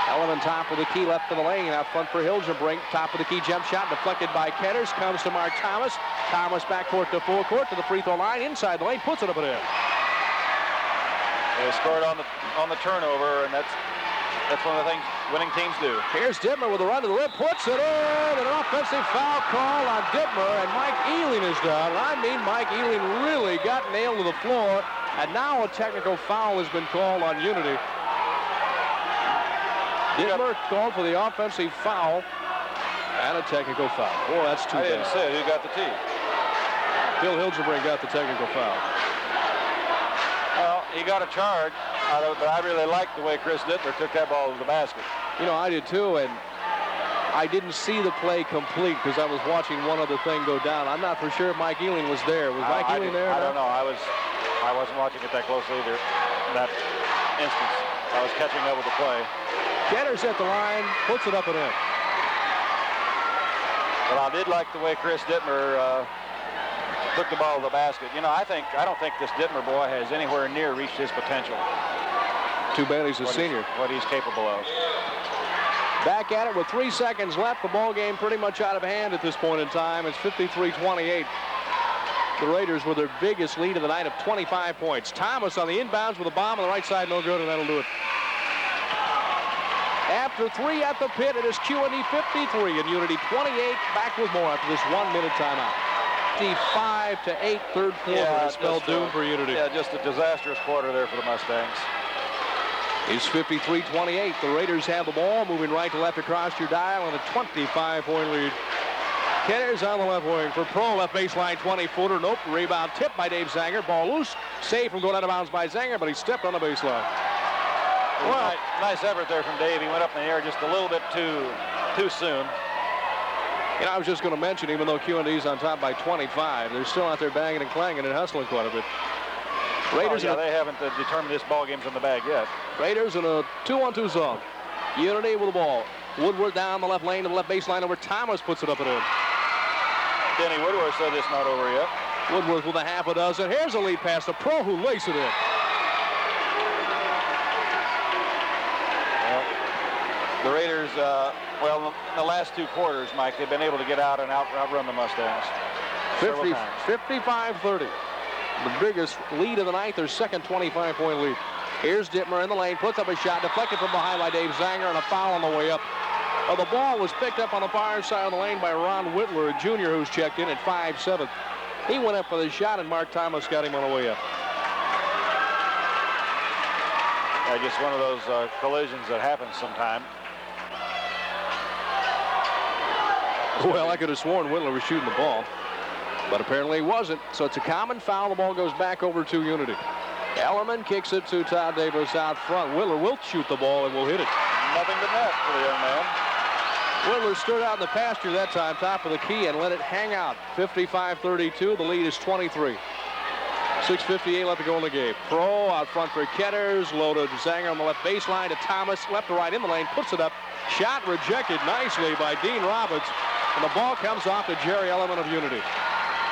Ellerman top of the key left of the lane. Out front for Hilgenbrink. Top of the key jump shot deflected by Ketters. Comes to Mark Thomas. Thomas backcourt to forecourt to the free throw line. Inside the lane. Puts it up and in. They scored on the turnover, and that's one of the things winning teams do. Here's Dittmer with a run to the rim. Puts it in. And an offensive foul call on Dittmer. And Mike Ealing is down. And I mean, Mike Ealing really got nailed to the floor. And now a technical foul has been called on Unity. Dittmer called for the offensive foul and a technical foul. Boy, that's too bad. I didn't say who got the tee. Bill Hilgenbrink got the technical foul. Well, he got a charge out of it, but I really liked the way Chris Dittmer took that ball to the basket. You know, I did too, and I didn't see the play complete because I was watching one other thing go down. I'm not for sure if Mike Ealing was there. Was Mike Ealing there? I don't know. I wasn't watching it that closely either in that instance. I was catching up with the play. Ketters at the line, puts it up and in. But I did like the way Chris Dittmer took the ball to the basket. You know, I don't think this Dittmer boy has anywhere near reached his potential. Too bad he's a senior. What he's capable of. Back at it with 3 seconds left. The ball game pretty much out of hand at this point in time. It's 53-28. The Raiders with their biggest lead of the night of 25 points. Thomas on the inbounds with a bomb on the right side, no good, and that'll do it. After 3 at the pit, it is QND 53 and Unity 28. Back with more after this 1-minute timeout. 55-8, third quarter. Yeah, It spelled doom for Unity. Yeah, just a disastrous quarter there for the Mustangs. It's 53-28. The Raiders have the ball, moving right to left across your dial, and a 25-point lead. Ketters on the left wing for Pro, left baseline 20-footer. Nope, rebound tipped by Dave Zanger. Ball loose, saved from going out of bounds by Zanger, but he stepped on the baseline. Well, nice effort there from Dave. He went up in the air just a little bit too soon. You know, I was just going to mention, even though QND's on top by 25, they're still out there banging and clanging and hustling quite a bit. Raiders, they haven't determined this ball game's in the bag yet. Raiders in a 2-on-2 zone. Unity with the ball. Woodward down the left lane to the left baseline over. Thomas puts it up and in. Denny Woodward said it's not over yet. Woodward with a half a dozen. Here's a lead pass to Pro, who lays it in. The Raiders, in the last 2 quarters, Mike, they've been able to get out and outrun the Mustangs. 55-30. The biggest lead of the night, their second 25-point lead. Here's Dittmer in the lane, puts up a shot, deflected from behind by Dave Zanger, and a foul on the way up. Well, the ball was picked up on the far side of the lane by Ron Whitler, a junior who's checked in at 5'7". He went up for the shot, and Mark Thomas got him on the way up. Just one of those collisions that happens sometime. Well, I could have sworn Whitler was shooting the ball, but apparently he wasn't. So it's a common foul. The ball goes back over to Unity. Ellerman kicks it to Todd Davis out front. Whitler will shoot the ball and will hit it. Nothing but net for the young man. Whitler stood out in the pasture that time, top of the key, and let it hang out. 55-32. The lead is 23. 6:58 left to go in the game. Pro out front for Ketters. Loaded Zanger on the left baseline to Thomas. Left to right in the lane. Puts it up. Shot rejected nicely by Dean Roberts. And the ball comes off to Jerry Ellerman of Unity.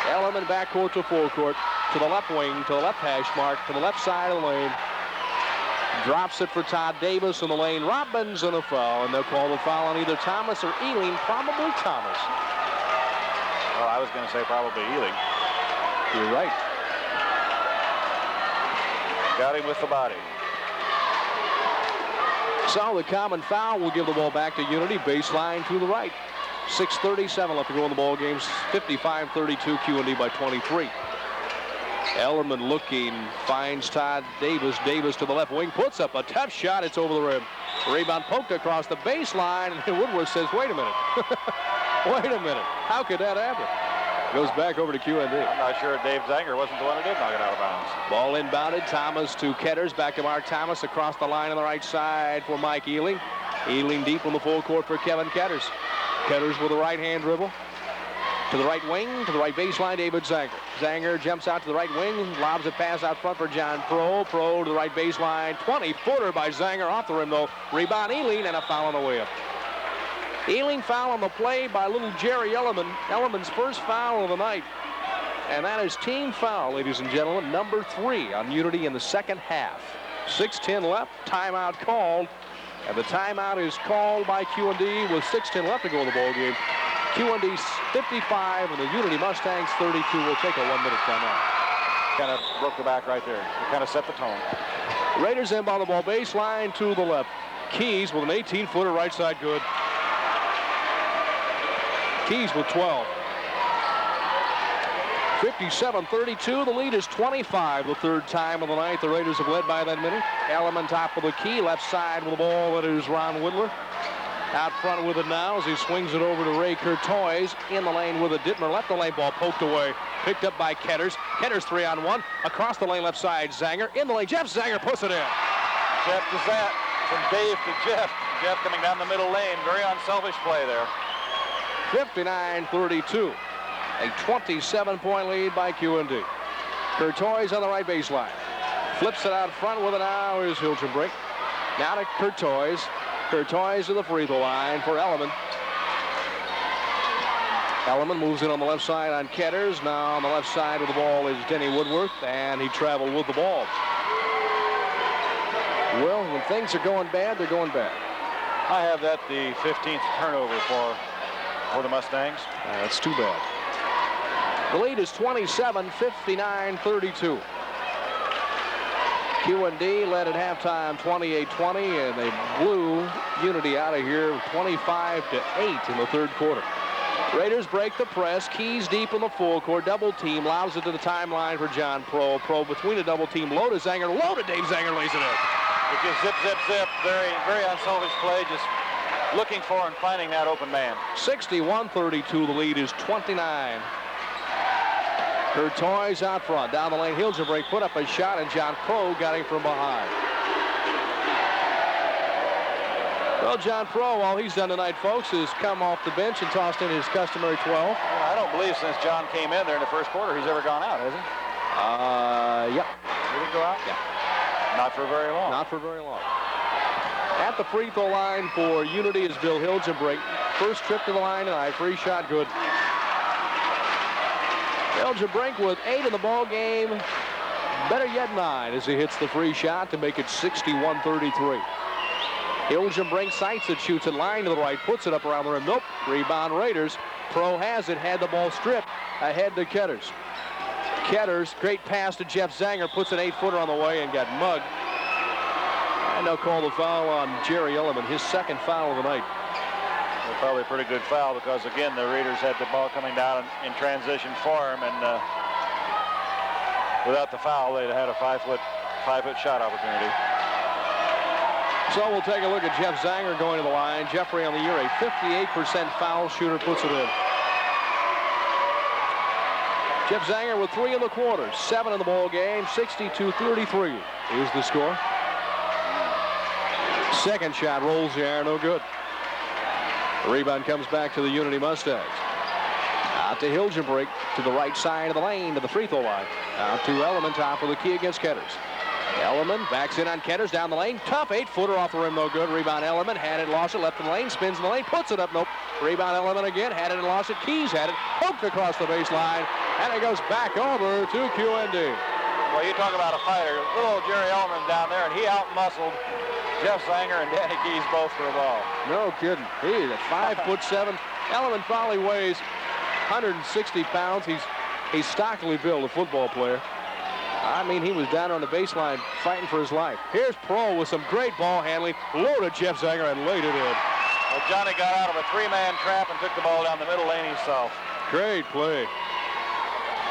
Ellerman backcourt to forecourt. To the left wing. To the left hash mark. To the left side of the lane. Drops it for Todd Davis in the lane. Robbins and a foul, and they'll call the foul on either Thomas or Ealing. Probably Thomas. Well, I was going to say probably Ealing. You're right. Got him with the body. So the common foul will give the ball back to Unity. Baseline to the right. 6:37 left to go in the ball game. 55-32, QND by 23. Ellerman looking, finds Todd Davis. Davis to the left wing, puts up a tough shot. It's over the rim. Rebound poked across the baseline, and Woodworth says, wait a minute. Wait a minute. How could that happen? Goes back over to QND. I'm not sure Dave Zanger wasn't the one who did knock it out of bounds. Ball inbounded. Thomas to Ketters. Back to Mark Thomas across the line on the right side for Mike Ealing. Ealing deep on the full court for Kevin Ketters. Ketters with a right-hand dribble. To the right wing, to the right baseline, David Zanger. Zanger jumps out to the right wing, lobs a pass out front for John Pro. Pro to the right baseline. 20-footer by Zanger off the rim, though. Rebound Ealing, and a foul on the way up. Ealing foul on the play by little Jerry Ellerman. Ellerman's first foul of the night. And that is team foul, ladies and gentlemen, number 3 on Unity in the second half. 6:10 left, timeout called. And the timeout is called by QND with 6:10 left to go in the ball game. QND's 55 and the Unity Mustangs 32 will take a 1-minute timeout. Kind of broke the back right there. It kind of set the tone. Raiders inbound the ball baseline to the left. Keys with an 18-footer right side good. Keys with 12. 57-32. The lead is 25. The third time of the night the Raiders have led by that many. Ellerman top of the key. Left side with the ball. That is Ron Whittler. Out front with it now as he swings it over to Ray Courtois. In the lane with it. Dittmer left the lane ball poked away. Picked up by Ketters. Ketters 3-on-1. Across the lane left side. Zanger in the lane. Jeff Zanger puts it in. Jeff to that. From Dave to Jeff. Jeff coming down the middle lane. Very unselfish play there. 59-32. A 27-point lead by QND. Courtois on the right baseline. Flips it out front with it now is Hilgenbrink. Now to Courtois. Courtois to the free throw line for Ellerman. Ellerman moves in on the left side on Ketters. Now on the left side of the ball is Denny Woodworth, and he traveled with the ball. Well, when things are going bad, they're going bad. I have that the 15th turnover for the Mustangs. That's too bad. The lead is 27, 59-32. QND led at halftime 28-20, and they blew Unity out of here 25-8 in the third quarter. Raiders break the press. Keys deep in the full court. Double team. Allows it to the timeline for John Pro. Pro between a double team. Low to Zanger. Low to Dave Zanger. Lays it in. It just zip, zip, zip. Very, very unselfish play. Just looking for and finding that open man. 61-32. The lead is 29. Courtois out front. Down the lane. Hilgenbrink put up a shot, and John Pro got him from behind. Well, John Pro, all he's done tonight, folks, is come off the bench and tossed in his customary 12. Well, I don't believe since John came in there in the first quarter he's ever gone out, has he? Yep. Did he go out? Yeah. Not for very long. Not for very long. At the free throw line for Unity is Bill Hilgenbrink. First trip to the line tonight. Free shot good. Hilgenbrink with 8 in the ball game. Better yet 9 as he hits the free shot to make it 61-33. Hilgenbrink sights it, shoots it line to the right, puts it up around the rim. Nope. Rebound Raiders. Pro has it, had the ball stripped. Ahead to Ketters. Ketters, great pass to Jeff Zanger, puts an 8-footer on the way and got mugged. And they'll call the foul on Jerry Ellerman, his second foul of the night. Well, probably a pretty good foul because, again, the Raiders had the ball coming down in transition for him, and without the foul, they'd had a 5-foot shot opportunity. So we'll take a look at Jeff Zanger going to the line. Jeffrey on the year, a 58% foul shooter, puts it in. Jeff Zanger with 3 in the quarter, 7 in the ball game, 62-33 is the score. Second shot rolls the iron, no good. The rebound comes back to the Unity Mustangs. Out to Hilgenbrink to the right side of the lane to the free throw line. Out to Ellerman, top of the key against Ketters. Ellerman backs in on Ketters down the lane. Tough 8-footer off the rim, no good. Rebound Ellerman, had it, lost it, left in the lane, spins in the lane, puts it up, nope. Rebound Ellerman again, had it and lost it. Keys had it, poked across the baseline, and it goes back over to QND. Well, you talk about a fighter. Little Jerry Ellerman down there, and he out-muscled Jeff Zanger and Danny Keys both for a ball. No kidding. He's at 5'7". Ellerman probably weighs 160 pounds. He's stockily built, a football player. I mean, he was down on the baseline fighting for his life. Here's Pro with some great ball handling. Loaded Jeff Zanger and laid it in. Well, Johnny got out of a three-man trap and took the ball down the middle lane himself. Great play.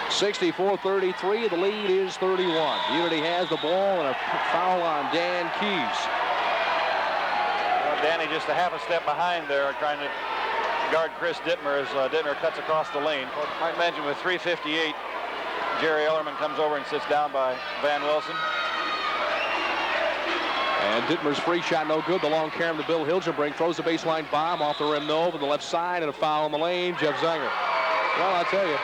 64-33. The lead is 31. Unity has the ball and a foul on Dan Keys. Well, Danny just a half a step behind there, trying to guard Chris Dittmer as Dittmer cuts across the lane. I might mention with 3:58, Jerry Ellerman comes over and sits down by Van Wilson. And Dittmer's free shot no good. The long carom to Bill Hilgenbrink throws the baseline bomb off the rim, no, over the left side, and a foul in the lane. Jeff Zanger. Well, I'll tell you,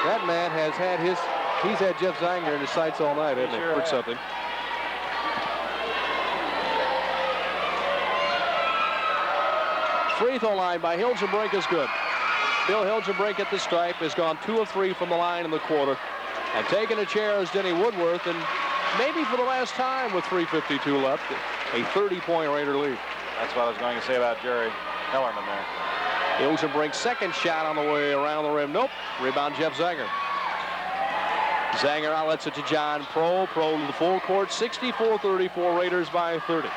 that man has had he's had Jeff Zanger in his sights all night, hasn't he? Sure For something. Free throw line by Hilgenbrink is good. Bill Hilgenbrink at the stripe has gone 2 of 3 from the line in the quarter. And taking a chair is Denny Woodworth, and maybe for the last time with 3:52 left, a 30-point Raider lead. That's what I was going to say about Jerry Ellerman there. Hilgenbrink's second shot on the way around the rim. Nope. Rebound Jeff Zanger. Zanger outlets it to John Pro. Pro to the full court. 64-34. Raiders by 30.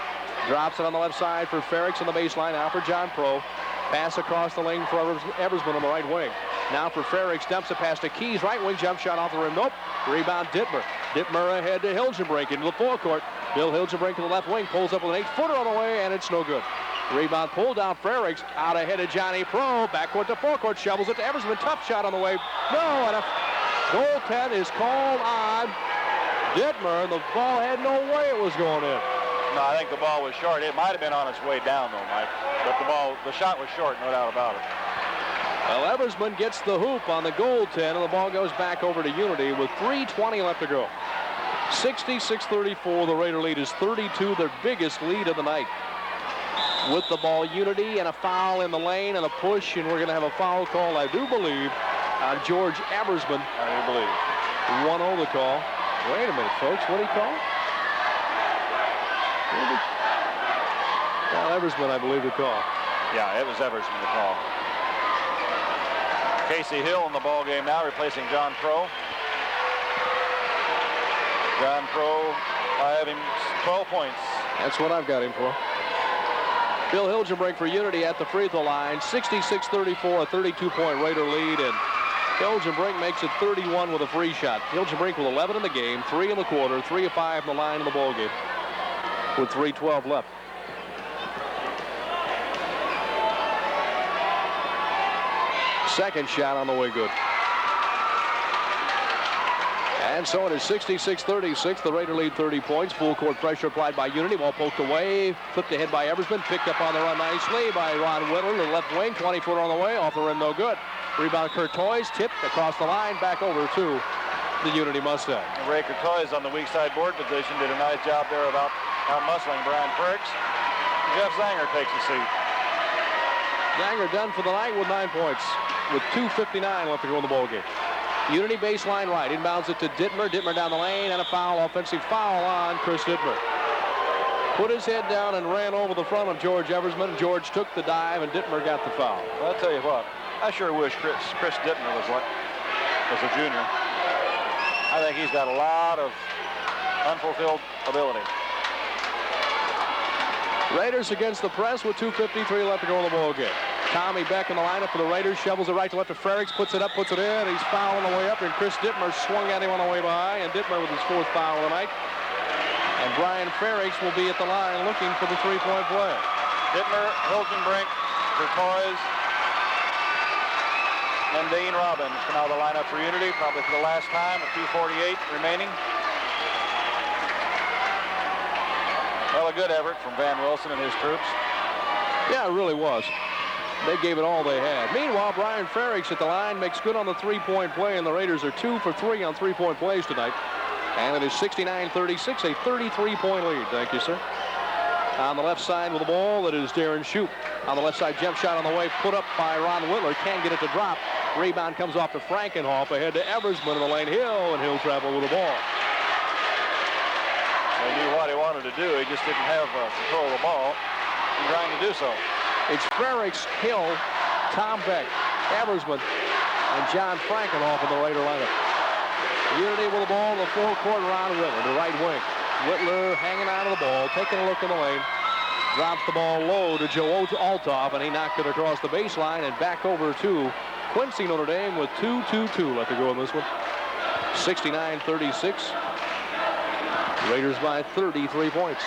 Drops it on the left side for Ferricks on the baseline. Now for John Pro. Pass across the lane for Eversman on the right wing. Now for Ferricks. Dumps it past to Keys. Right wing jump shot off the rim. Nope. Rebound Dittmer. Dittmer ahead to Hilgenbrink into the forecourt. Bill Hilgenbrink to the left wing. Pulls up with an 8-footer on the way, and it's no good. Rebound pulled down Ferricks. Out ahead of Johnny Pro. Backcourt to forecourt. Shovels it to Eversman. Tough shot on the way. No, and a goaltend is called on Dittmer. The ball had no way it was going in. No, I think the ball was short. It might have been on its way down, though, Mike. But the shot was short, no doubt about it. Well, Eversman gets the hoop on the goaltend, and the ball goes back over to Unity with 3:20 left to go. 66-34. The Raider lead is 32, their biggest lead of the night. With the ball, Unity, and a foul in the lane and a push, and we're going to have a foul call, I do believe, on George Eversman. I do believe. 1-0 the call. Wait a minute, folks. What did he call? Well, Eversman, I believe, the call. Yeah, it was Eversman the call. Casey Hill in the ball game now, replacing John Pro. John Pro, I have him 12 points. That's what I've got him for. Bill Hilgenbrink for Unity at the free throw line. 66-34, a 32-point Raider lead, and Hilgenbrink makes it 31 with a free shot. Hilgenbrink with 11 in the game, 3 in the quarter, 3 of 5 in the line in the ball game, with 3:12 left. Second shot on the way, good. And so it is 66-36. The Raider lead 30 points. Full court pressure applied by Unity. Ball poked away. Flipped ahead by Eversman. Picked up on the run nicely by Ron Whittle. The left wing. 20-footer on the way. Off the rim, no good. Rebound Courtois. Tipped across the line. Back over to the Unity Mustang. Ray Courtois on the weak side board position. Did a nice job there about out-muscling Brian Ferricks. Jeff Zanger takes the seat. Zanger done for the night with 9 points, with 2:59 left to go in the ball game. Unity baseline right, inbounds it to Dittmer. Dittmer down the lane, and a foul, offensive foul on Chris Dittmer. Put his head down and ran over the front of George Eversman. George took the dive, and Dittmer got the foul. Well, I'll tell you what, I sure wish Chris Dittmer was a junior. I think he's got a lot of unfulfilled ability. Raiders against the press with 2:53 left to go in the ball game. Tommy Beck in the lineup for the Raiders. Shovels it right to left to Ferricks. Puts it up, puts it in. He's fouling the way up, and Chris Dittmer swung at him on the way by. And Dittmer with his 4th foul of the night. And Brian Ferricks will be at the line looking for the 3-point play. Dittmer, Hilgenbrink, Courtois, and Dean Robbins come out of the lineup for Unity, probably for the last time, with 2:48 remaining. Well, a good effort from Van Wilson and his troops. Yeah, it really was. They gave it all they had. Meanwhile, Brian Ferricks at the line makes good on the 3-point play, and the Raiders are 2 for 3 on 3-point plays tonight. And it is 69-36, a 33-point lead. Thank you, sir. On the left side with the ball, that is Darren Shoup. On the left side, jump shot on the way, put up by Ron Whitler. Can't get it to drop. Rebound comes off to Frankenhoff, ahead to Eversman in the lane. Hill, and Hill travel with the ball. to do. He just didn't have control of the ball and trying to do so. It's Frerichs, Hill, Tom Beck, Eversman, and John Frankenoff in the Raider lineup. Unity with the ball in the forecourt. Ron Whitler, the right wing. Whitler hanging on to the ball, taking a look in the lane. Drops the ball low to Joe Althoff, and he knocked it across the baseline and back over to Quincy, Notre Dame, with 2:22 left to go in this one. 69-36. Raiders by 33 points.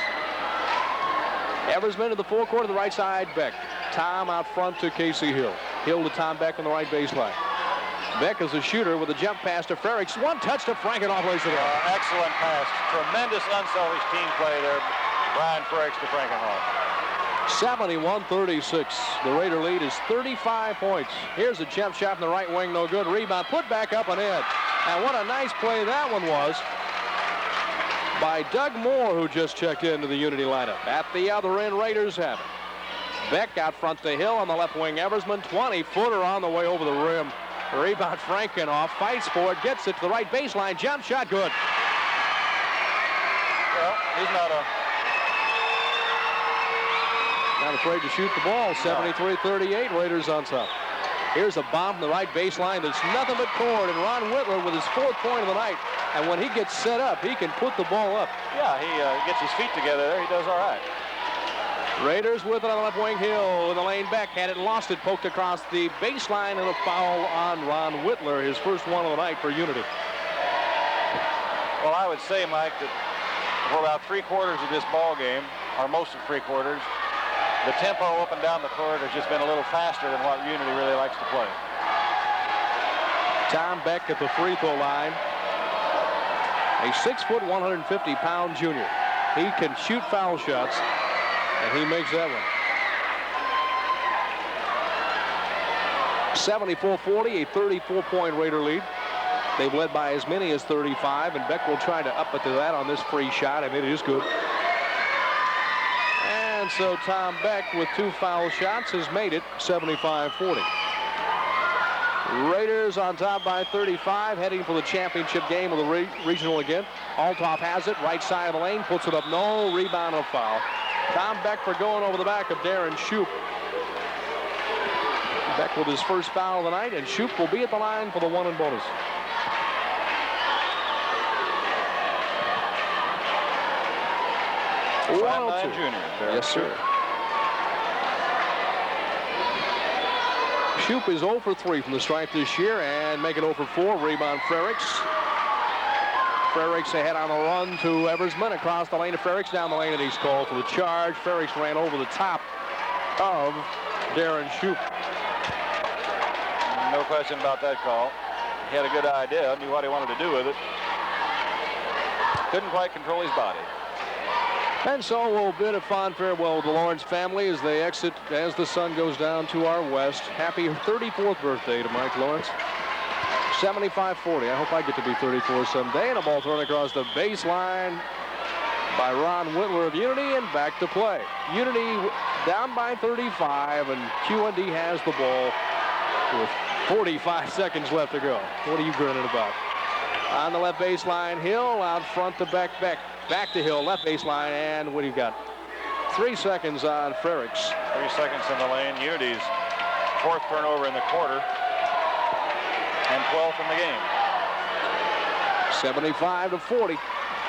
Eversman to the forecourt of the right side. Beck. Tom out front to Casey Hill. Hill to Tom Beck on the right baseline. Beck is a shooter with a jump pass to Frerichs. One touch to Frankenoff. Excellent pass. Tremendous unselfish team play there. Brian Frerichs to Frankenoff. 71-36. The Raider lead is 35 points. Here's a jump shot from the right wing. No good. Rebound. Put back up and in. And what a nice play that one was by Doug Moore, who just checked into the Unity lineup. At the other end, Raiders have it. Beck out front to Hill on the left wing. Eversman, 20-footer on the way over the rim. Rebound Frankenoff, fights for it, gets it to the right baseline. Jump shot, good. Well, he's not afraid to shoot the ball. 73-38, Raiders on top. Here's a bomb from the right baseline that's nothing but cord, and Ron Whitler with his 4th point of the night. And when he gets set up, he can put the ball up. Yeah, he gets his feet together there. He does all right. Raiders with it on the left wing. Hill in the lane. Beck had it, lost it, poked across the baseline, and a foul on Ron Whitler, his first one of the night for Unity. Well, I would say, Mike, that for about 3/4 of this ball game, or most of 3/4, the tempo up and down the court has just been a little faster than what Unity really likes to play. Tom Beck at the free throw line. A 6-foot, 150-pound junior. He can shoot foul shots, and he makes that one. 74-40, a 34-point Raider lead. They've led by as many as 35, and Beck will try to up it to that on this free shot, and it is good. And so Tom Beck, with 2 foul shots, has made it 75-40. Raiders on top by 35, heading for the championship game of the regional again. Althoff has it, right side of the lane, puts it up, no, rebound or foul. Tom Beck for going over the back of Darren Shoup. Beck with his first foul of the night, and Shoup will be at the line for the 1 and bonus. Junior. Yes, sir. Shoup is 0 for 3 from the stripe this year, and make it 0 for 4. Rebound Frerichs. Frerichs ahead on the run to Eversman, across the lane to Frerichs, down the lane, and he's called for the charge. Frerichs ran over the top of Darren Shoup. No question about that call. He had a good idea, knew what he wanted to do with it. Couldn't quite control his body. And so we'll bid a fond farewell to the Lawrence family as they exit as the sun goes down to our west. Happy 34th birthday to Mike Lawrence. 75-40. I hope I get to be 34 someday. And a ball thrown across the baseline by Ron Whitler of Unity, and back to play. Unity down by 35, and QND has the ball with 45 seconds left to go. What are you grinning about? On the left baseline, Hill out front to Beck. Back to Hill, left baseline, and what do you got? 3 seconds on Frerichs. 3 seconds in the lane. Unity's 4th turnover in the quarter and 12th in the game. 75-40.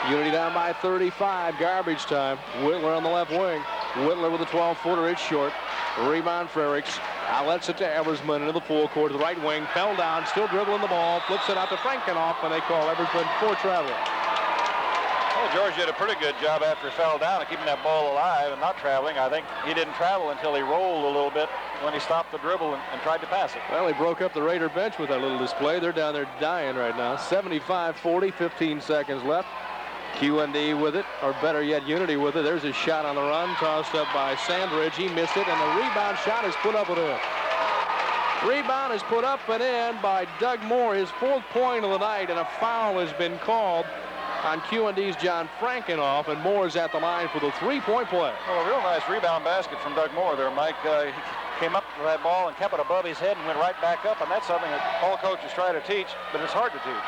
Unity down by 35. Garbage time. Whitler on the left wing. Whitler with a 12-footer. It's short. Rebound Frerichs. Outlets it to Eversman into the full court to the right wing. Fell down, still dribbling the ball. Flips it out to Frankenoff, and they call Eversman for traveling. Well, George did a pretty good job after he fell down of keeping that ball alive and not traveling. I think he didn't travel until he rolled a little bit when he stopped the dribble and tried to pass it. Well, he broke up the Raider bench with that little display. They're down there dying right now. 75-40, 15 seconds left. QND with it, or better yet, Unity with it. There's a shot on the run, tossed up by Sandridge. He missed it, and the rebound shot is put up and in. Rebound is put up and in by Doug Moore, his 4th point of the night, and a foul has been called on QND's John Frankenoff, and Moore's at the line for the 3-point play. Well, a real nice rebound basket from Doug Moore there, Mike. He came up with that ball and kept it above his head and went right back up, and that's something that all coaches try to teach, but it's hard to teach.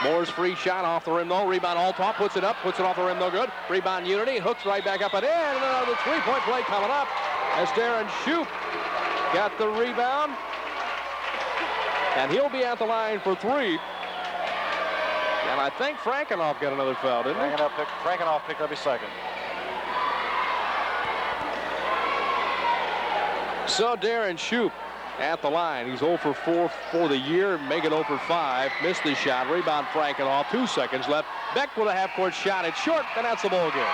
Moore's free shot off the rim, though. Rebound Althoff, puts it up, puts it off the rim, no good. Rebound Unity, hooks right back up and in. And another three-point play coming up as Darren Shoup got the rebound. And he'll be at the line for three. And I think Frankenoff got another foul, didn't he? Frankenoff picked up his second. So Darren Shoup at the line. He's 0 for 4 for the year, making 0 for 5. Missed the shot. Rebound Frankenoff. 2 seconds left. Beck with a half-court shot. It's short, and that's the ball game.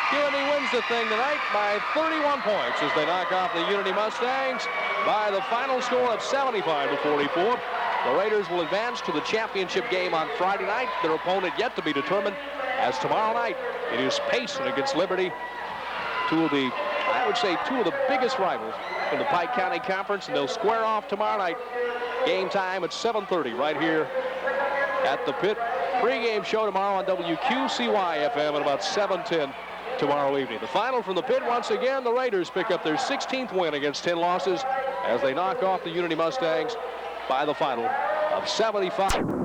QND wins the thing tonight by 31 points as they knock off the Unity Mustangs by the final score of 75-44. The Raiders will advance to the championship game on Friday night. Their opponent yet to be determined, as tomorrow night it is Payson against Liberty. Two of the biggest rivals in the Pike County Conference, and they'll square off tomorrow night. Game time at 7:30 right here at the pit. Pre-game show tomorrow on WQCY-FM at about 7:10 tomorrow evening. The final from the pit, once again, the Raiders pick up their 16th win against 10 losses as they knock off the Unity Mustangs by the final of 75.